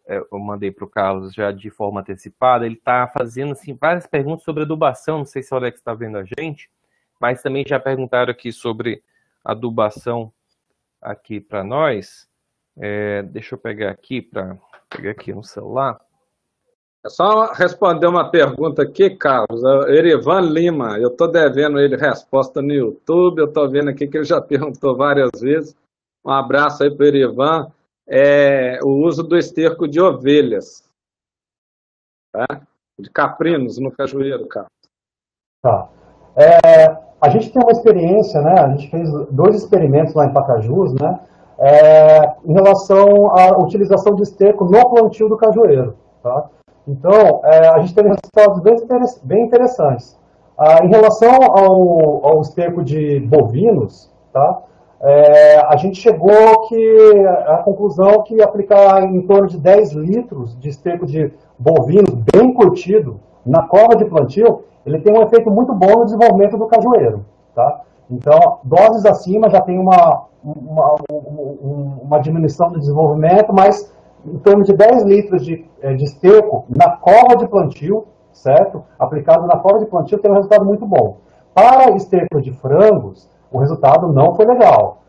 eu mandei para o Carlos já de forma antecipada, ele está fazendo assim, várias perguntas sobre adubação, não sei se o Alex está vendo a gente, mas também já perguntaram aqui sobre adubação aqui para nós. Deixa eu pegar aqui no celular. É só responder uma pergunta aqui, Carlos. Erivan Lima, eu estou devendo ele resposta no YouTube, eu estou vendo aqui que ele já perguntou várias vezes. Um abraço aí para o Erivan. O uso do esterco de ovelhas, tá? De caprinos no cajueiro, Carlos. Tá. A gente tem uma experiência, né? A gente fez 2 experimentos lá em Pacajus, né? Em relação à utilização de esterco no plantio do cajueiro, tá? Então, a gente teve resultados bem interessantes. Em relação ao esterco de bovinos, tá? A gente chegou à conclusão que aplicar em torno de 10 litros de esterco de bovinos bem curtido na cova de plantio, ele tem um efeito muito bom no desenvolvimento do cajueiro, tá? Então, doses acima já tem uma diminuição do desenvolvimento, mas em torno de 10 litros de esterco na cova de plantio, certo? Aplicado na cova de plantio tem um resultado muito bom. Para esterco de frangos, o resultado não foi legal.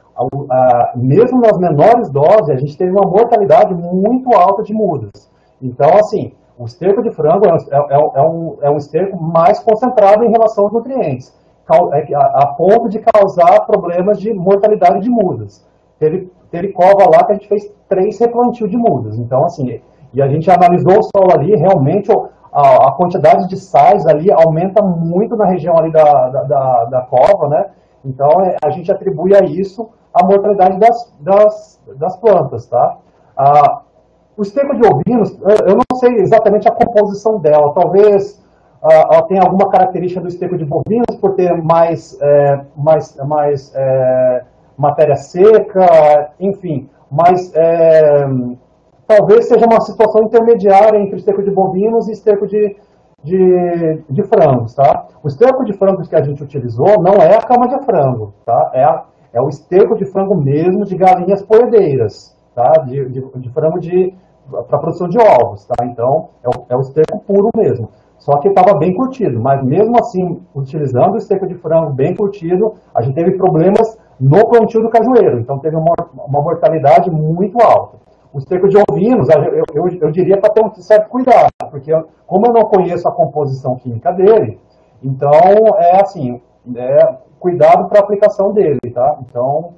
Mesmo nas menores doses, a gente teve uma mortalidade muito alta de mudas. Então, assim, o esterco de frango é um esterco mais concentrado em relação aos nutrientes, a ponto de causar problemas de mortalidade de mudas. Teve cova lá que a gente fez 3 replantios de mudas. Então, assim, e a gente analisou o solo ali, realmente a quantidade de sais ali aumenta muito na região ali da cova, né? Então, a gente atribui a isso a mortalidade das plantas, tá? O esterco de ovinos, eu não sei exatamente a composição dela. Talvez ela tenha alguma característica do esterco de bovinos por ter mais matéria seca, enfim. Mas talvez seja uma situação intermediária entre o esterco de bovinos e esterco de frangos, tá? O esterco de frangos que a gente utilizou não é a cama de frango, tá? É o esterco de frango mesmo de galinhas poedeiras, tá? De frango para produção de ovos, tá? Então, é o esterco puro mesmo. Só que estava bem curtido, mas mesmo assim, utilizando o esterco de frango bem curtido, a gente teve problemas no plantio do cajueiro, então teve uma mortalidade muito alta. O esterco de ovinos, eu diria para ter um certo cuidado, porque como eu não conheço a composição química dele, então cuidado para a aplicação dele, tá? Então,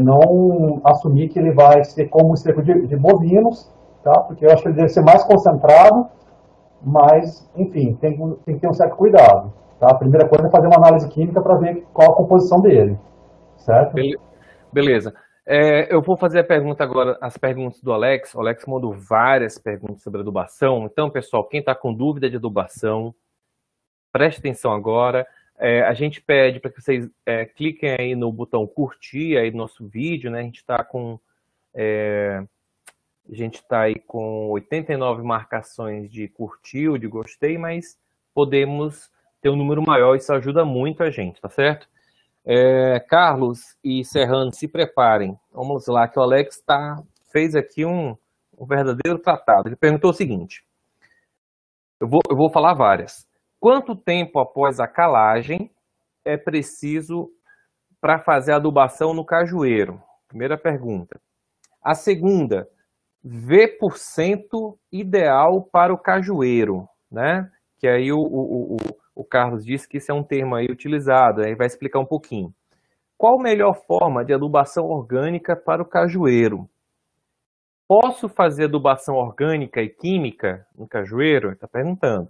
não assumir que ele vai ser como o esterco de bovinos, tá? Porque eu acho que ele deve ser mais concentrado, mas, enfim, tem que ter um certo cuidado, tá? A primeira coisa é fazer uma análise química para ver qual a composição dele, certo? Beleza. Eu vou fazer a pergunta agora, as perguntas do Alex. O Alex mandou várias perguntas sobre adubação. Então, pessoal, quem está com dúvida de adubação, preste atenção agora. A gente pede para que vocês cliquem aí no botão curtir aí no nosso vídeo, né? A gente está aí com 89 marcações de curtiu, de gostei, mas podemos ter um número maior, isso ajuda muito a gente, tá certo? Carlos e Serrano, se preparem. Vamos lá, que o Alex fez aqui um verdadeiro tratado. Ele perguntou o seguinte, eu vou falar várias. Quanto tempo após a calagem é preciso para fazer a adubação no cajueiro? Primeira pergunta. A segunda, V% ideal para o cajueiro, né? Que aí o Carlos disse que isso é um termo aí utilizado, aí vai explicar um pouquinho. Qual a melhor forma de adubação orgânica para o cajueiro? Posso fazer adubação orgânica e química no cajueiro? Ele está perguntando.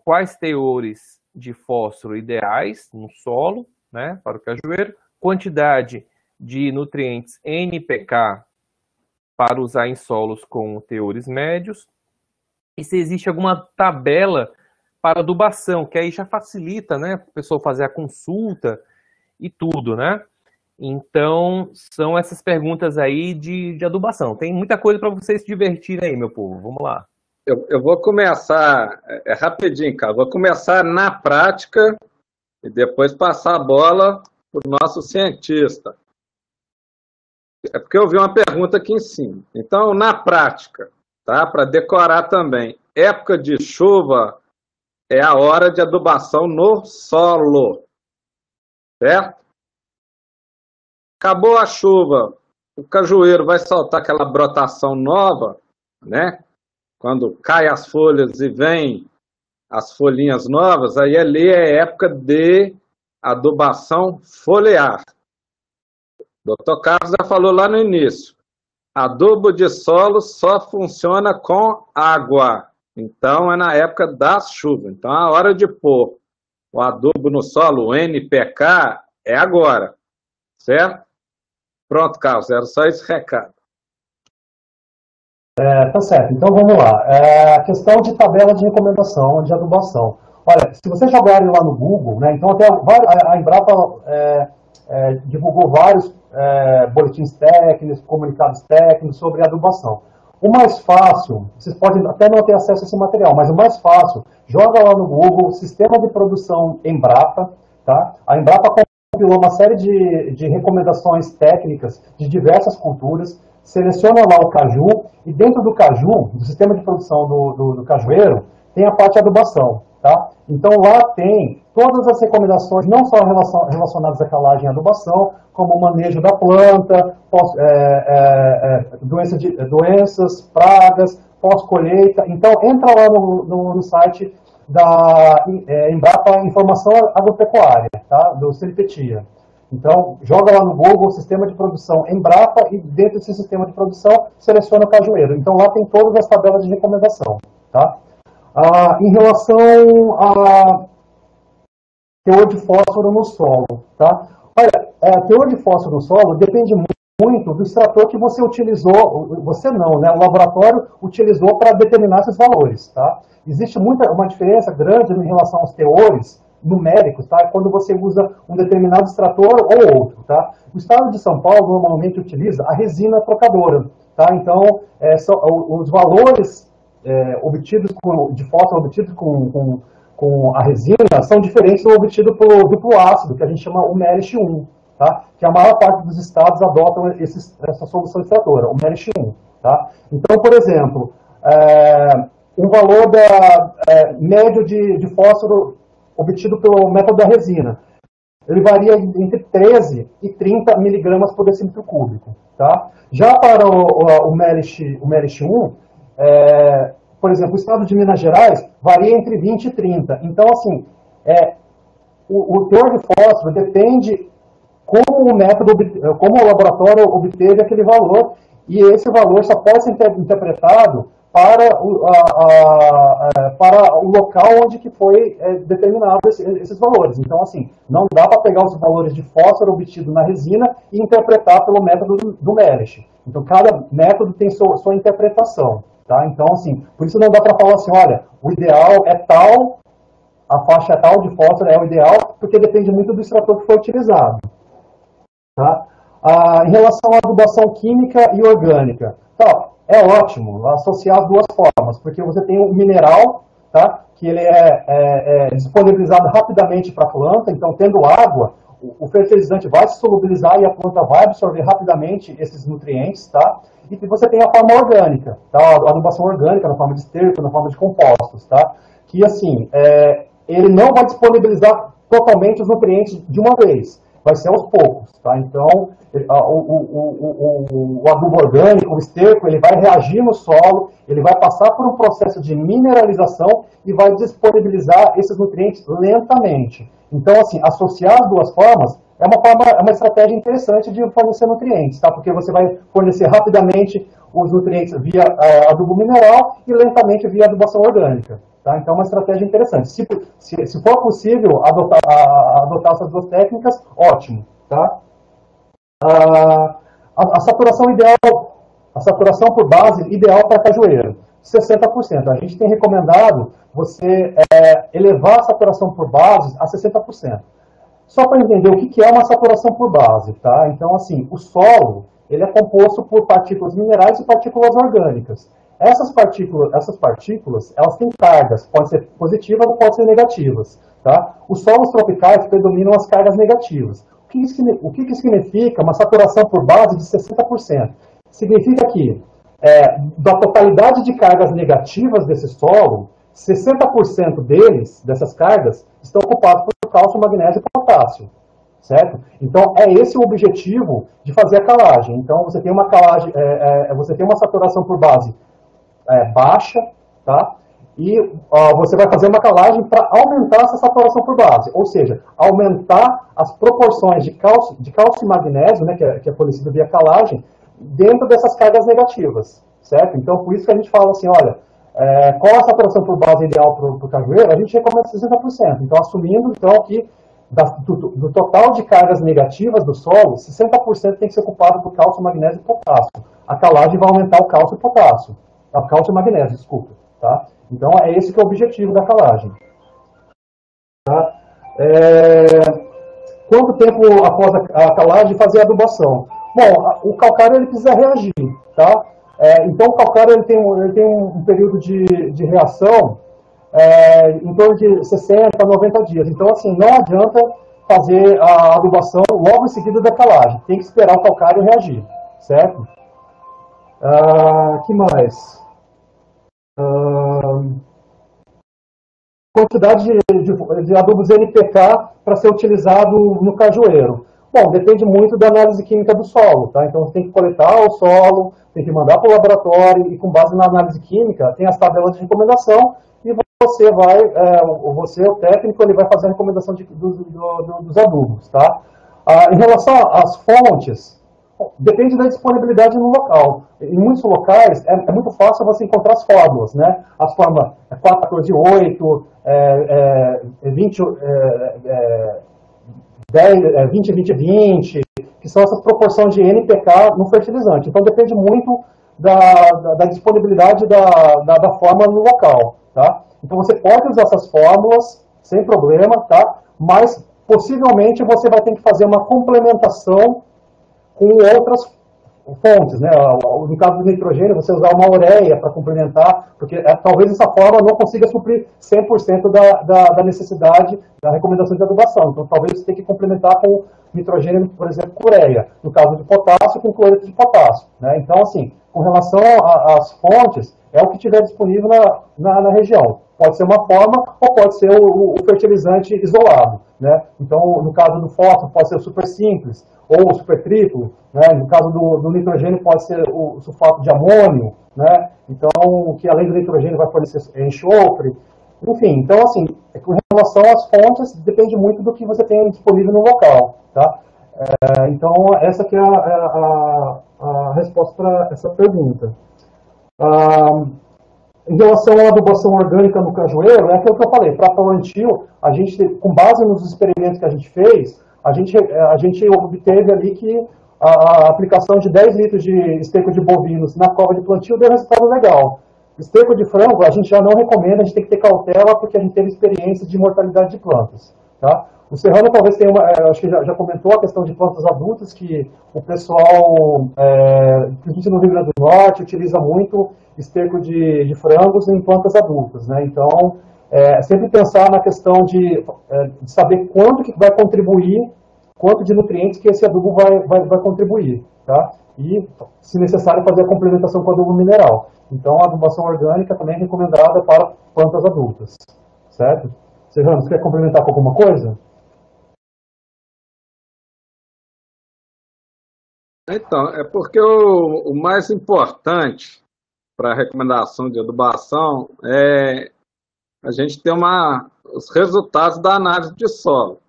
Quais teores de fósforo ideais no solo, né, para o cajueiro? Quantidade de nutrientes NPK para usar em solos com teores médios? E se existe alguma tabela para adubação, que aí já facilita, né, para a pessoa fazer a consulta e tudo, né? Então, são essas perguntas aí de adubação. Tem muita coisa para vocês se divertirem aí, meu povo. Vamos lá. Eu vou começar, rapidinho, cara. Vou começar na prática e depois passar a bola para o nosso cientista. é porque eu vi uma pergunta aqui em cima. Então, na prática, tá? Para decorar também, época de chuva é a hora de adubação no solo, certo? Acabou a chuva, o cajueiro vai soltar aquela brotação nova, né? Quando cai as folhas e vem as folhinhas novas, aí ali é época de adubação foliar. O Dr. Carlos já falou lá no início, adubo de solo só funciona com água, então é na época das chuvas. Então a hora de pôr o adubo no solo, o NPK, é agora, certo? Pronto, Carlos, era só esse recado. Tá certo, então vamos lá. A questão de tabela de recomendação de adubação. Olha, se vocês jogarem lá no Google, né, então até a Embrapa divulgou vários boletins técnicos, comunicados técnicos sobre adubação. O mais fácil, vocês podem até não ter acesso a esse material, mas o mais fácil, joga lá no Google, Sistema de Produção Embrapa, tá? A Embrapa compilou uma série de recomendações técnicas de diversas culturas, seleciona lá o caju, e dentro do caju, do sistema de produção do cajueiro, tem a parte de adubação, tá? Então lá tem todas as recomendações, não só relacionadas à calagem e adubação, como o manejo da planta, doenças, pragas, pós-colheita. Então entra lá no site da Embrapa Informação Agropecuária, tá? Do CNPTIA. Então, joga lá no Google, sistema de produção Embrapa, e dentro desse sistema de produção, seleciona o cajueiro. Então, lá tem todas as tabelas de recomendação. Tá? Em relação a teor de fósforo no solo. Tá? Olha, teor de fósforo no solo depende muito do extrator que você utilizou, você não, né? O laboratório utilizou para determinar esses valores. Tá? Existe uma diferença grande em relação aos teores numéricos, tá? Quando você usa um determinado extrator ou outro, tá? O estado de São Paulo normalmente utiliza a resina trocadora, tá? Então, os valores de fósforo obtidos com a resina são diferentes do obtido pelo duplo ácido, que a gente chama o MERISH-1, tá? Que a maior parte dos estados adotam essa solução extratora, o MERISH-1, tá? Então, por exemplo, um valor médio de fósforo obtido pelo método da resina, ele varia entre 13 e 30 miligramas por decímetro cúbico. Tá? Já para o MERISH-1, por exemplo, o estado de Minas Gerais varia entre 20 e 30. Então, assim, o teor de fósforo depende como o laboratório obteve aquele valor, e esse valor só pode ser interpretado para o local onde que foi determinado esses valores. Então, assim, não dá para pegar os valores de fósforo obtido na resina e interpretar pelo método do MERISH. Então, cada método tem sua interpretação. Tá? Então, assim, por isso não dá para falar assim, olha, o ideal é tal, a faixa tal de fósforo é o ideal, porque depende muito do extrator que foi utilizado. Tá? Em relação à adubação química e orgânica, tá, é ótimo associar as duas formas, porque você tem um mineral, tá, que ele é disponibilizado rapidamente para a planta, então tendo água, o fertilizante vai se solubilizar e a planta vai absorver rapidamente esses nutrientes, tá? E você tem a forma orgânica, tá? A adubação orgânica na forma de esterco, na forma de compostos, tá? Que assim, ele não vai disponibilizar totalmente os nutrientes de uma vez, vai ser aos poucos, tá? Então, o adubo orgânico, o esterco, ele vai reagir no solo, ele vai passar por um processo de mineralização e vai disponibilizar esses nutrientes lentamente. Então, assim, associar as duas formas é uma estratégia interessante de fornecer nutrientes, tá? Porque você vai fornecer rapidamente os nutrientes via adubo mineral e lentamente via adubação orgânica. Tá? Então, é uma estratégia interessante. Se for possível adotar essas duas técnicas, ótimo. Tá? A saturação ideal, a saturação por base ideal para cajueiro, 60%. A gente tem recomendado você elevar a saturação por base a 60%. Só para entender o que é uma saturação por base, tá? Então, assim, o solo, ele é composto por partículas minerais e partículas orgânicas. Essas partículas, elas têm cargas, podem ser positivas ou podem ser negativas, tá? Os solos tropicais predominam as cargas negativas. O o que significa uma saturação por base de 60%? Significa que, da totalidade de cargas negativas desse solo, 60% dessas cargas, estão ocupadas por cálcio, magnésio e potássio. Certo? Então, é esse o objetivo de fazer a calagem. Então, você tem uma calagem, você tem uma saturação por base baixa, tá? E você vai fazer uma calagem para aumentar essa saturação por base, ou seja, aumentar as proporções de cálcio e magnésio, né, que é fornecido via calagem, dentro dessas cargas negativas, certo? Então, por isso que a gente fala assim, olha, qual a saturação por base ideal para o cajueiro? A gente recomenda 60%. Então, assumindo então que do total de cargas negativas do solo, 60% tem que ser ocupado por cálcio, magnésio e potássio. A calagem vai aumentar o cálcio e potássio. O cálcio e magnésio, desculpa. Tá? Então, é esse que é o objetivo da calagem. Tá? Quanto tempo após a calagem fazer a adubação? Bom, o calcário ele precisa reagir. Tá? Então, o calcário ele tem um período de reação em torno de 60 a 90 dias. Então, assim, não adianta fazer a adubação logo em seguida da calagem. Tem que esperar o calcário reagir, certo? Que mais? Quantidade de adubos NPK para ser utilizado no cajueiro. Bom, depende muito da análise química do solo, tá? Então, você tem que coletar o solo, tem que mandar para o laboratório e, com base na análise química, tem as tabelas de recomendação e você, o técnico, ele vai fazer a recomendação dos adubos, tá? Em relação às fontes, depende da disponibilidade no local. Em muitos locais, é muito fácil você encontrar as fórmulas, né? As fórmulas 4-14-8, 20-20-20, que são essas proporções de NPK no fertilizante. Então, depende muito da disponibilidade da fórmula no local, tá? Então, você pode usar essas fórmulas sem problema, tá? Mas, possivelmente, você vai ter que fazer uma complementação com outras fontes, né? No caso do nitrogênio, você usar uma ureia para complementar, porque talvez essa forma não consiga suprir 100% da necessidade da recomendação de adubação. Então, talvez você tenha que complementar com nitrogênio, por exemplo, com ureia. No caso de potássio, com cloreto de potássio, né? Então, assim, com relação às fontes, é o que tiver disponível na região. Pode ser uma forma ou pode ser o fertilizante isolado, né? Então, no caso do fósforo, pode ser o super simples ou o super triplo, né? No caso do nitrogênio, pode ser o sulfato de amônio, né? Então, que além do nitrogênio vai fornecer enxofre. Enfim, então, assim, com relação às fontes, depende muito do que você tem disponível no local, tá? Então, essa que é a resposta para essa pergunta. Em relação à adubação orgânica no cajueiro, é aquilo que eu falei, para plantio, a gente, com base nos experimentos que a gente fez, a gente obteve ali que a aplicação de 10 litros de esterco de bovinos na cova de plantio deu resultado legal. Esterco de frango, a gente já não recomenda, a gente tem que ter cautela, porque a gente teve experiência de mortalidade de plantas, tá? O Serrano talvez tenha acho que já comentou a questão de plantas adultas, que o pessoal, principalmente no Rio Grande do Norte, utiliza muito esterco de frangos em plantas adultas, né? Então, sempre pensar na questão de saber quanto que vai contribuir, quanto de nutrientes que esse adubo vai contribuir, tá? E, se necessário, fazer a complementação com adubo mineral. Então, a adubação orgânica também é recomendada para plantas adultas, certo? Serrano, você quer complementar com alguma coisa? Então, é porque o mais importante para a recomendação de adubação é a gente ter os resultados da análise de solo.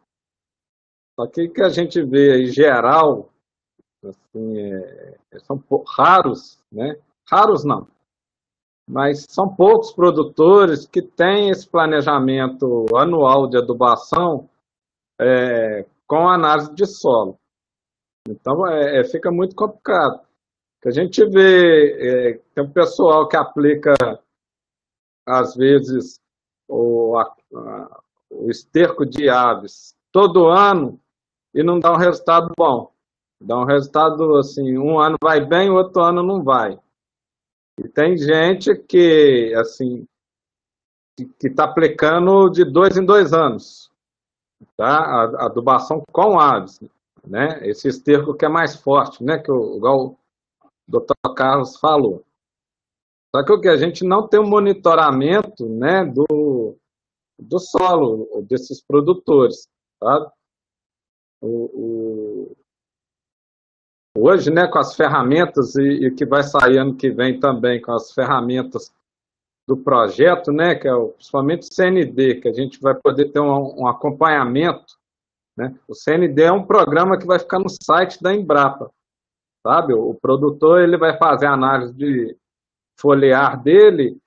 Só que o que a gente vê em geral, assim, são raros, né? Raros não, mas são poucos produtores que têm esse planejamento anual de adubação com análise de solo. Então, fica muito complicado. A gente vê, tem um pessoal que aplica, às vezes, o esterco de aves todo ano e não dá um resultado bom. Dá um resultado assim, um ano vai bem, o outro ano não vai. E tem gente que, assim, que está aplicando de 2 em 2 anos, tá? A adubação com aves. né? Esse esterco que é mais forte, né? Igual o Dr. Carlos falou. Só que o que a gente não tem um monitoramento, né, do solo, desses produtores, tá? Hoje, né, com as ferramentas, e que vai sair ano que vem também, com as ferramentas do projeto, né, que é principalmente o CND, que a gente vai poder ter um acompanhamento, né? O CND é um programa que vai ficar no site da Embrapa, sabe? O produtor ele vai fazer a análise de foliar dele,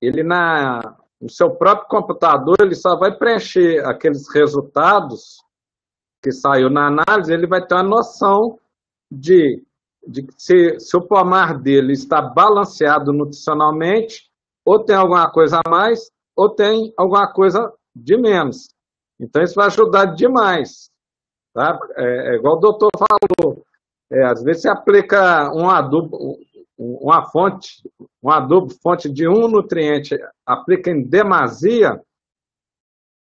ele no seu próprio computador, ele só vai preencher aqueles resultados que saiu na análise, ele vai ter uma noção de se o pomar dele está balanceado nutricionalmente, ou tem alguma coisa a mais, ou tem alguma coisa de menos. Então, isso vai ajudar demais. Tá? É igual o doutor falou, às vezes você aplica um adubo, um adubo fonte de um nutriente, aplica em demasia,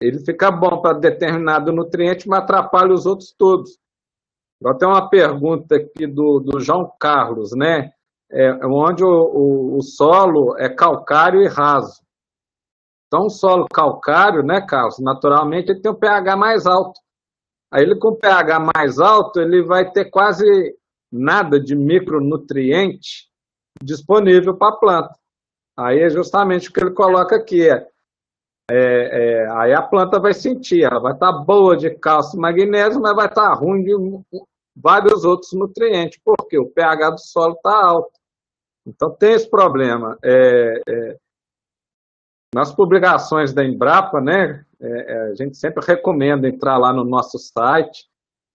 ele fica bom para determinado nutriente, mas atrapalha os outros todos. Eu tenho uma pergunta aqui do João Carlos, né? Onde o solo é calcário e raso. Então, o solo calcário, né, Carlos, naturalmente ele tem um pH mais alto. Aí ele com pH mais alto, ele vai ter quase nada de micronutriente disponível para a planta. Aí é justamente o que ele coloca aqui, aí a planta vai sentir, ela vai estar boa de cálcio e magnésio, mas vai estar ruim de vários outros nutrientes, porque o pH do solo está alto. Então tem esse problema. Nas publicações da Embrapa, né, a gente sempre recomenda entrar lá no nosso site.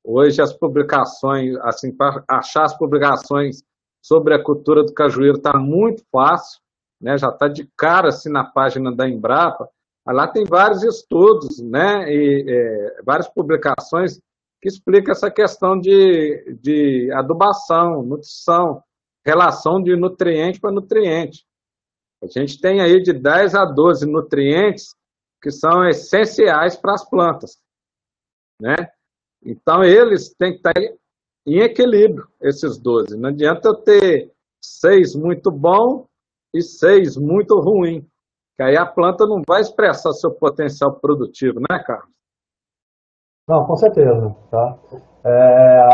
Hoje as publicações, assim, para achar as publicações sobre a cultura do cajueiro está muito fácil, né, já está de cara assim, na página da Embrapa. Lá tem vários estudos, né, e várias publicações que explicam essa questão de adubação, nutrição, relação de nutriente para nutriente. A gente tem aí de 10 a 12 nutrientes que são essenciais para as plantas, né? Então, eles têm que estar em equilíbrio, esses 12. Não adianta eu ter 6 muito bom e 6 muito ruim, que aí a planta não vai expressar seu potencial produtivo, né, Carlos? Não, com certeza, tá?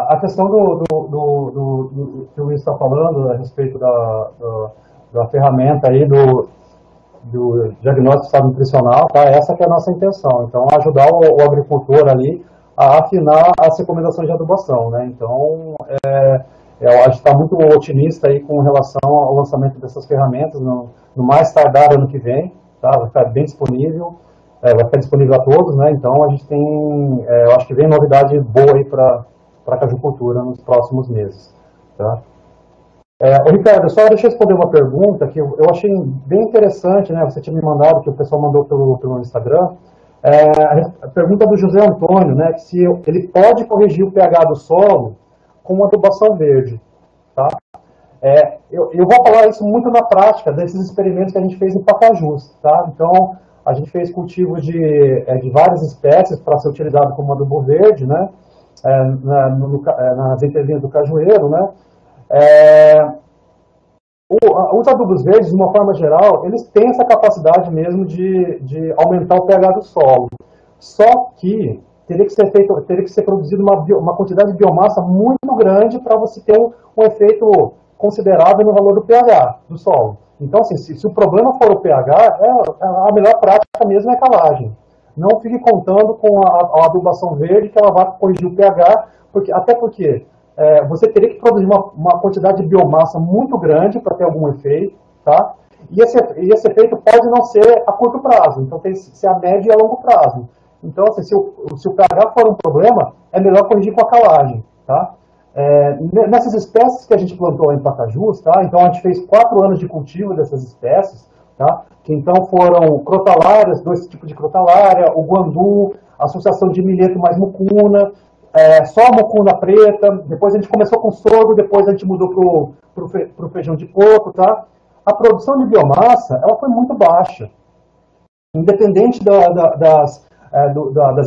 A questão que o Luiz está falando a respeito da ferramenta aí do diagnóstico de estado nutricional, tá? Essa que é a nossa intenção. Então, ajudar o agricultor ali a afinar as recomendações de adubação, né? Então, a gente está muito otimista aí com relação ao lançamento dessas ferramentas no mais tardar ano que vem, tá? Vai ficar bem disponível, vai ficar disponível a todos, né? Então, a gente tem, eu acho que vem novidade boa aí para a cajucultura nos próximos meses, tá? Ricardo, só deixa eu responder uma pergunta que eu achei bem interessante, né? Você tinha me mandado, que o pessoal mandou pelo Instagram. A pergunta do José Antônio, né? Que se ele pode corrigir o pH do solo com uma adubação verde, tá? Eu vou falar isso muito na prática desses experimentos que a gente fez em Pacajus, tá? Então, a gente fez cultivo de várias espécies para ser utilizado como adubo verde, né? Nas entrelinhas do cajueiro, né? Os adubos verdes, de uma forma geral, eles têm essa capacidade mesmo de aumentar o pH do solo. Só que teria que ser produzido uma quantidade de biomassa muito grande para você ter um efeito considerável no valor do pH do solo. Então, assim, se o problema for o pH, a melhor prática mesmo é a calagem. Não fique contando com a adubação verde que ela vai corrigir o pH, até porque você teria que produzir uma quantidade de biomassa muito grande para ter algum efeito, tá? E esse efeito pode não ser a curto prazo, então tem que ser a médio e a longo prazo. Então, assim, se o pH for um problema, é melhor corrigir com a calagem, tá? Nessas espécies que a gente plantou em Pacajus, tá? Então a gente fez 4 anos de cultivo dessas espécies, tá? Que então foram crotalárias, 2 tipos de crotalária, o guandu, associação de milheto mais mucuna, só a mucuna preta, depois a gente começou com sorgo, depois a gente mudou pro feijão de coco, tá? A produção de biomassa, ela foi muito baixa. Independente das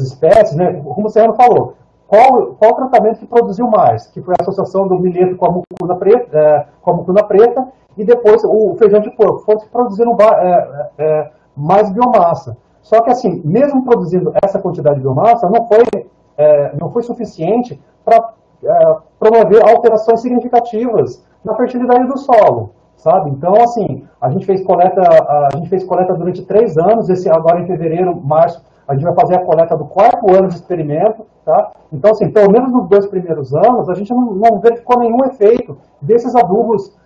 espécies, né? Como o Serrano falou, qual o tratamento que produziu mais, que foi a associação do milheto com a mucuna preta, e depois o feijão de porco, foram que produziram mais biomassa. Só que assim, mesmo produzindo essa quantidade de biomassa, não foi suficiente para promover alterações significativas na fertilidade do solo, sabe? Então, assim, a gente fez coleta durante 3 anos, agora em fevereiro, março, a gente vai fazer a coleta do 4º ano de experimento, tá? Então, assim, pelo menos nos 2 primeiros anos, a gente não verificou nenhum efeito desses adubos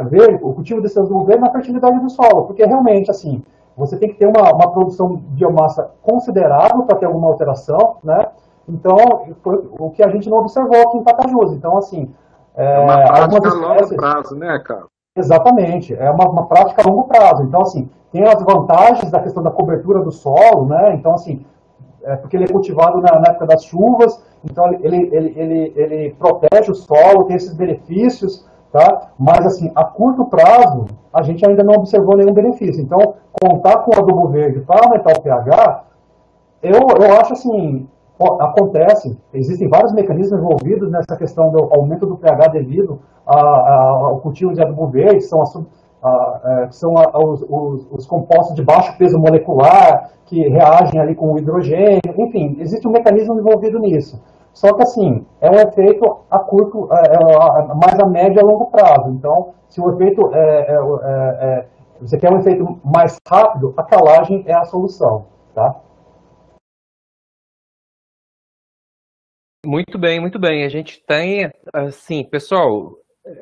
verdes, o cultivo desses adubos verdes na fertilidade do solo, porque realmente, assim, você tem que ter uma produção de biomassa considerável para ter alguma alteração, né? Então, foi o que a gente não observou aqui em Pacajus. Então, assim, uma prática a longo prazo, né, cara? Exatamente, é uma prática a longo prazo. Então, assim, tem as vantagens da questão da cobertura do solo, né? Então, assim, porque ele é cultivado na época das chuvas, então ele protege o solo, tem esses benefícios, tá? Mas, assim, a curto prazo, a gente ainda não observou nenhum benefício. Então, contar com o adubo verde para aumentar o pH, eu acho assim, acontece, existem vários mecanismos envolvidos nessa questão do aumento do pH devido ao cultivo de adubo verde, são os compostos de baixo peso molecular que reagem ali com o hidrogênio, enfim, existe um mecanismo envolvido nisso. Só que assim, é um efeito a curto, mais a médio e a longo prazo. Então, se o efeito você quer um efeito mais rápido, a calagem é a solução, tá? Muito bem, muito bem. A gente tem, assim, pessoal,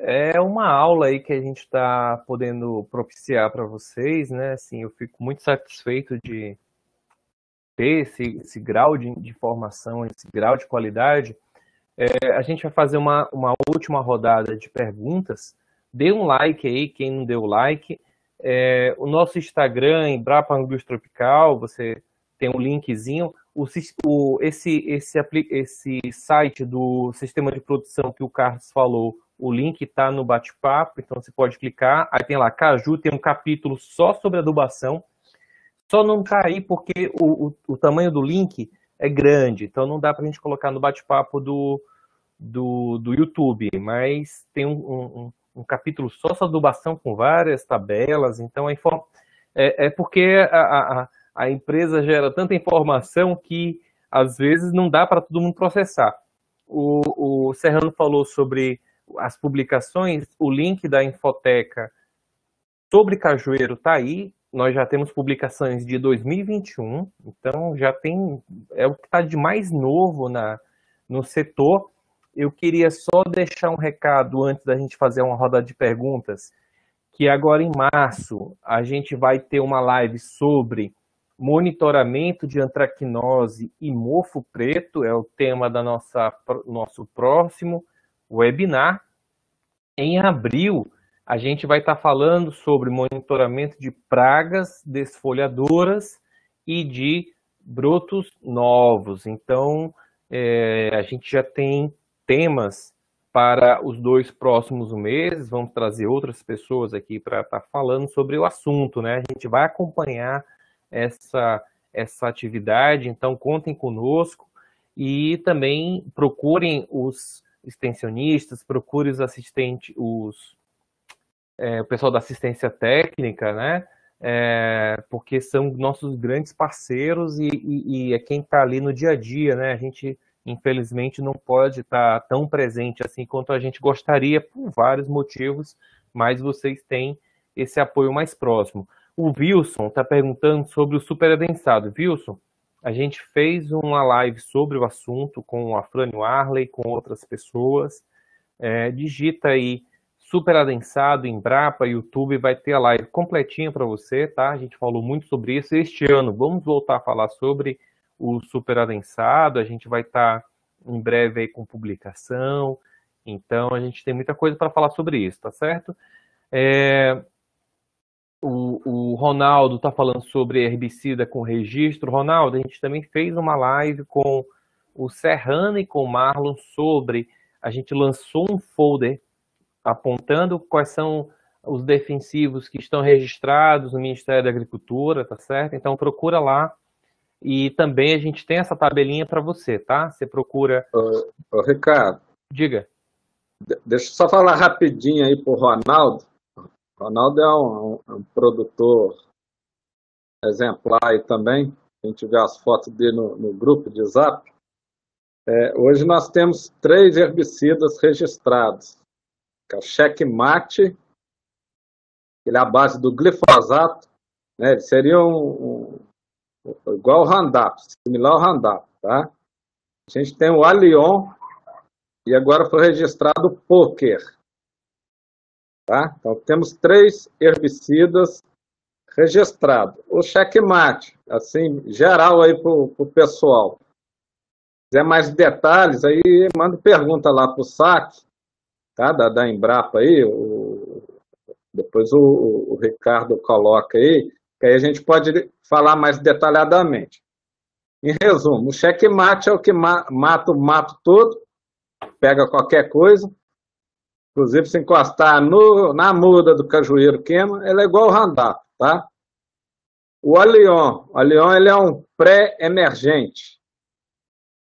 é uma aula aí que a gente está podendo propiciar para vocês, né? Assim, eu fico muito satisfeito de ter esse grau de informação, esse grau de qualidade. A gente vai fazer uma última rodada de perguntas. Dê um like aí, quem não deu like. O nosso Instagram, Embrapa Angústia Tropical, você tem um linkzinho. Esse site do sistema de produção que o Carlos falou, o link está no bate-papo, então você pode clicar. Aí tem lá, Caju, tem um capítulo só sobre adubação. Só não está aí porque o tamanho do link é grande, então não dá para a gente colocar no bate-papo do YouTube, mas tem um capítulo só sobre adubação com várias tabelas, então porque a empresa gera tanta informação que às vezes não dá para todo mundo processar. O Serrano falou sobre as publicações, o link da Infoteca sobre Cajueiro está aí, nós já temos publicações de 2021, então já é o que está de mais novo no setor. Eu queria só deixar um recado antes da gente fazer uma roda de perguntas, que agora em março a gente vai ter uma live sobre monitoramento de antracnose e mofo preto, é o tema da nosso próximo webinar. Em abril, a gente vai estar falando sobre monitoramento de pragas desfolhadoras e de brotos novos. Então, a gente já tem temas para os 2 próximos meses. Vamos trazer outras pessoas aqui para estar falando sobre o assunto, né? A gente vai acompanhar essa atividade, então contem conosco e também procurem os extensionistas, procurem os assistentes, o pessoal da assistência técnica, né? Porque são nossos grandes parceiros e é quem está ali no dia a dia, né? A gente, infelizmente, não pode estar tão presente assim quanto a gente gostaria por vários motivos, mas vocês têm esse apoio mais próximo. O Wilson está perguntando sobre o superadensado. Wilson, a gente fez uma live sobre o assunto com a Frânio Arley, com outras pessoas. Digita aí superadensado, Embrapa, YouTube, vai ter a live completinha para você, tá? A gente falou muito sobre isso. Este ano vamos voltar a falar sobre o superadensado, a gente vai estar em breve aí com publicação, então a gente tem muita coisa para falar sobre isso, tá certo? O Ronaldo está falando sobre herbicida com registro. Ronaldo, a gente também fez uma live com o Serrano e com o Marlon sobre... A gente lançou um folder apontando quais são os defensivos que estão registrados no Ministério da Agricultura, tá certo? Então procura lá. E também a gente tem essa tabelinha para você, tá? Você procura... Ô, Ricardo, Diga. deixa eu só falar rapidinho aí pro Ronaldo. O Ronaldo é um produtor exemplar aí também. A gente vê as fotos dele no grupo de Zap. Hoje nós temos 3 herbicidas registrados. Que é o Checkmate, ele é a base do glifosato, né? Ele seria igual ao Roundup, similar ao Roundup, tá? A gente tem o Alion e agora foi registrado o Poker, tá? Então temos 3 herbicidas registrados. O Checkmate, assim, geral aí pro pessoal. Se quiser mais detalhes, aí manda pergunta lá pro SAC, tá? Da Embrapa aí, depois o Ricardo coloca aí, que aí a gente pode falar mais detalhadamente. Em resumo, o checkmate é o que mata o mato todo, pega qualquer coisa, inclusive se encostar na muda do cajueiro queima, ela é igual ao Roundup, tá? O Alion ele é um pré-emergente.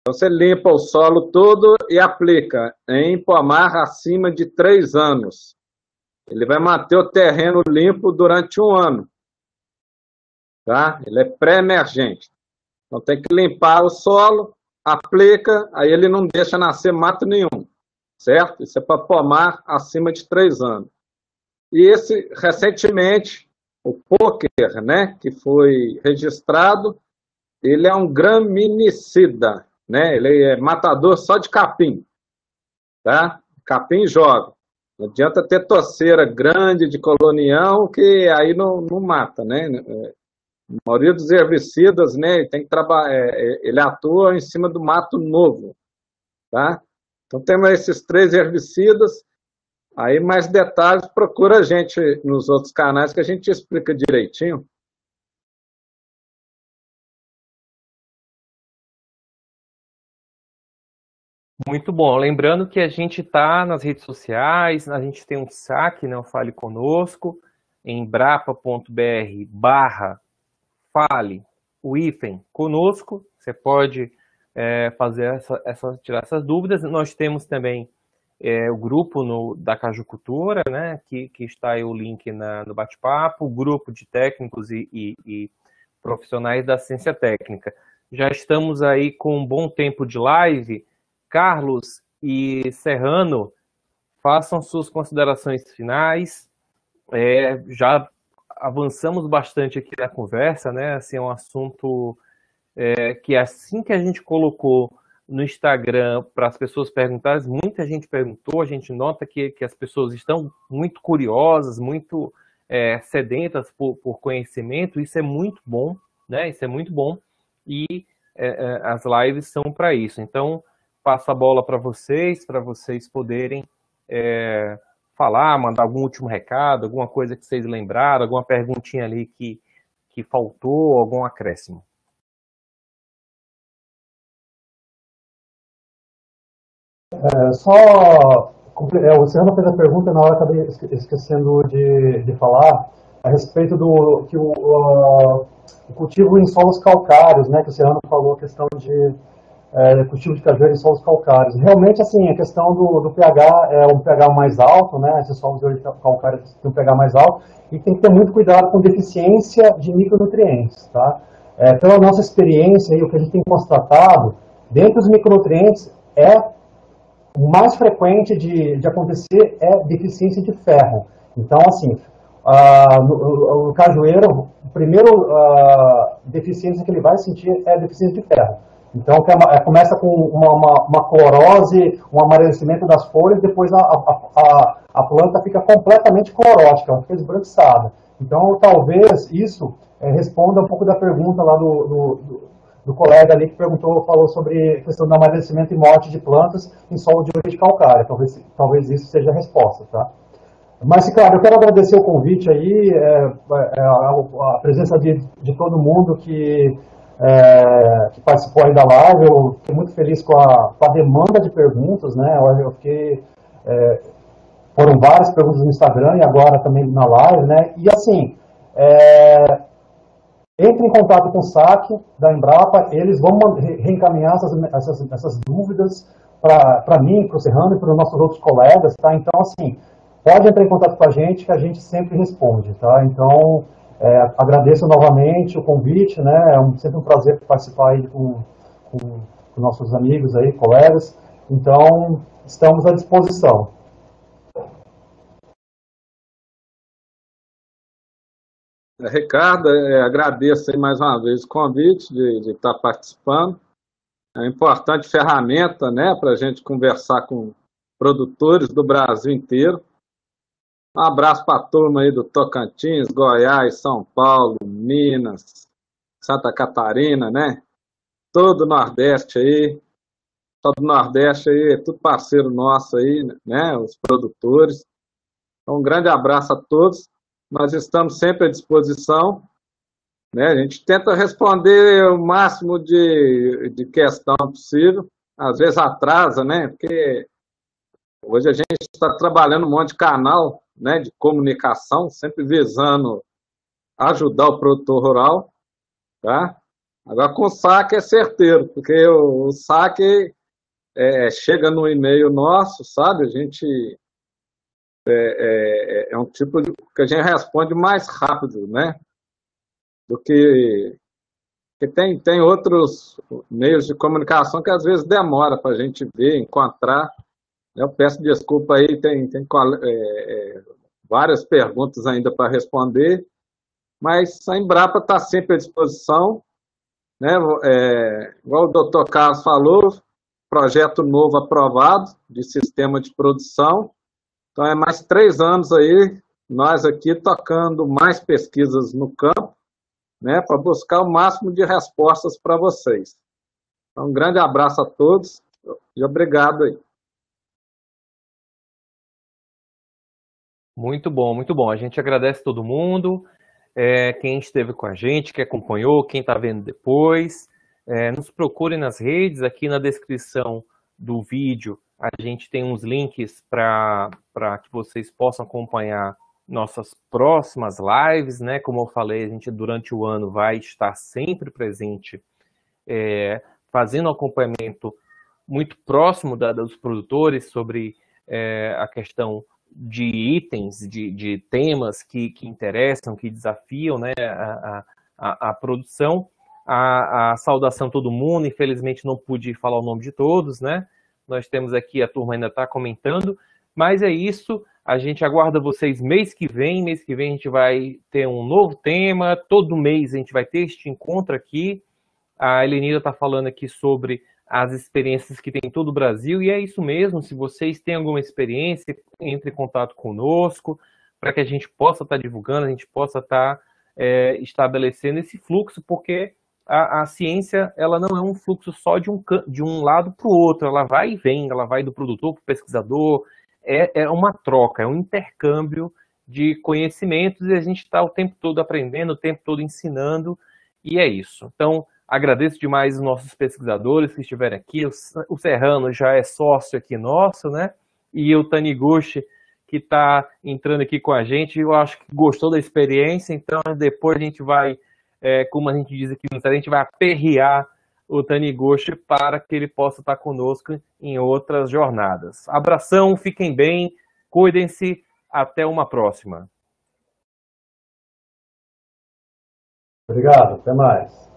Então você limpa o solo todo e aplica em pomar acima de 3 anos. Ele vai manter o terreno limpo durante 1 ano. Tá? Ele é pré-emergente. Então tem que limpar o solo, aplica, aí ele não deixa nascer mato nenhum. Certo? Isso é para pomar acima de 3 anos. E esse, recentemente, o Poker, né, que foi registrado, ele é um graminicida, né? Ele é matador só de capim. Tá? Capim joga. Não adianta ter toceira grande de colonião, que aí não mata, né? A maioria dos herbicidas, né, tem que ele atua em cima do mato novo, tá? Então temos esses 3 herbicidas, aí mais detalhes procura a gente nos outros canais que a gente explica direitinho. Muito bom. Lembrando que a gente está nas redes sociais, a gente tem um saque, né, o Fale Conosco, em embrapa.br/fale o hífen conosco. Você pode fazer tirar essas dúvidas. Nós temos também o grupo da Cajucultura, né, que está aí o link no bate-papo, o grupo de técnicos e profissionais da ciência técnica. Já estamos aí com um bom tempo de live. Carlos e Serrano, façam suas considerações finais. Já avançamos bastante aqui na conversa, né? Assim, é um assunto que assim que a gente colocou no Instagram para as pessoas perguntarem, muita gente perguntou, a gente nota que as pessoas estão muito curiosas, muito sedentas por conhecimento, isso é muito bom, né? Isso é muito bom, e as lives são para isso. Então, passo a bola para vocês poderem falar, mandar algum último recado, alguma coisa que vocês lembraram, alguma perguntinha ali que faltou, algum acréscimo. O Serrano fez a pergunta, na hora eu acabei esquecendo de falar a respeito do que o cultivo em solos calcários, né, que o Serrano falou, a questão de cultivo de cajueiro em solos calcários. Realmente, assim, a questão do pH é um pH mais alto, né? Esses solos calcários têm um pH mais alto e tem que ter muito cuidado com deficiência de micronutrientes, tá? Pela nossa experiência e o que a gente tem constatado, dentre os micronutrientes, o mais frequente de acontecer é deficiência de ferro. Então, assim, no cajueiro, a primeira deficiência que ele vai sentir é a deficiência de ferro. Então, começa com uma clorose, um amarelecimento das folhas, depois a planta fica completamente clorótica, fica esbranquiçada. Então, talvez isso responda um pouco da pergunta lá do colega ali que falou sobre a questão do amarelecimento e morte de plantas em solo de origem calcária. Talvez isso seja a resposta, tá? Mas, Ricardo, eu quero agradecer o convite aí, a presença de todo mundo que participou aí da live. Eu fiquei muito feliz com a demanda de perguntas, né? Foram várias perguntas no Instagram e agora também na live, né? E assim, entre em contato com o SAC da Embrapa, eles vão reencaminhar essas dúvidas para mim, para o Serrano e para os nossos outros colegas, tá? Então, assim, pode entrar em contato com a gente que a gente sempre responde, tá? Então, agradeço novamente o convite, né? É sempre um prazer participar aí com nossos amigos aí, colegas. Então, estamos à disposição. Ricardo, agradeço aí mais uma vez o convite de estar participando. É uma importante ferramenta, né, para a gente conversar com produtores do Brasil inteiro. Um abraço para a turma aí do Tocantins, Goiás, São Paulo, Minas, Santa Catarina, né? Todo o Nordeste aí. Todo o Nordeste aí, é tudo parceiro nosso aí, né? Os produtores. Então, um grande abraço a todos. Nós estamos sempre à disposição, né? A gente tenta responder o máximo de questão possível. Às vezes atrasa, né? Porque hoje a gente está trabalhando um monte de canal, né, de comunicação, sempre visando ajudar o produtor rural, tá? Agora com o saque é certeiro, porque o saque chega no e-mail nosso, sabe? A gente é um tipo de que a gente responde mais rápido, né? Do que tem outros meios de comunicação que às vezes demora para a gente ver, encontrar. Eu peço desculpa aí, tem várias perguntas ainda para responder, mas a Embrapa está sempre à disposição, né? Igual o doutor Carlos falou, projeto novo aprovado de sistema de produção, então é mais 3 anos aí, nós aqui tocando mais pesquisas no campo, né, para buscar o máximo de respostas para vocês. Então, um grande abraço a todos e obrigado aí. Muito bom, muito bom. A gente agradece todo mundo, quem esteve com a gente, que acompanhou, quem está vendo depois. Nos procure nas redes, aqui na descrição do vídeo a gente tem uns links para que vocês possam acompanhar nossas próximas lives, né? Como eu falei, a gente durante o ano vai estar sempre presente, fazendo um acompanhamento muito próximo dos produtores sobre a questão de itens, de temas que interessam, que desafiam, né, a produção. A saudação a todo mundo, infelizmente não pude falar o nome de todos, né? Nós temos aqui, a turma ainda está comentando, mas é isso, a gente aguarda vocês mês que vem a gente vai ter um novo tema, todo mês a gente vai ter este encontro aqui. A Helenira está falando aqui sobre as experiências que tem em todo o Brasil, e é isso mesmo, se vocês têm alguma experiência, entre em contato conosco, para que a gente possa estar divulgando, a gente possa estar estabelecendo esse fluxo, porque a ciência, ela não é um fluxo só de um lado para o outro, ela vai e vem, ela vai do produtor para o pesquisador, é uma troca, é um intercâmbio de conhecimentos, e a gente está o tempo todo aprendendo, o tempo todo ensinando, e é isso. Então, agradeço demais os nossos pesquisadores que estiveram aqui, o Serrano já é sócio aqui nosso, né? E o Taniguchi, que está entrando aqui com a gente, eu acho que gostou da experiência, então depois a gente vai, como a gente diz aqui no Instagram, a gente vai aperrear o Taniguchi para que ele possa estar conosco em outras jornadas. Abração, fiquem bem, cuidem-se, até uma próxima. Obrigado, até mais.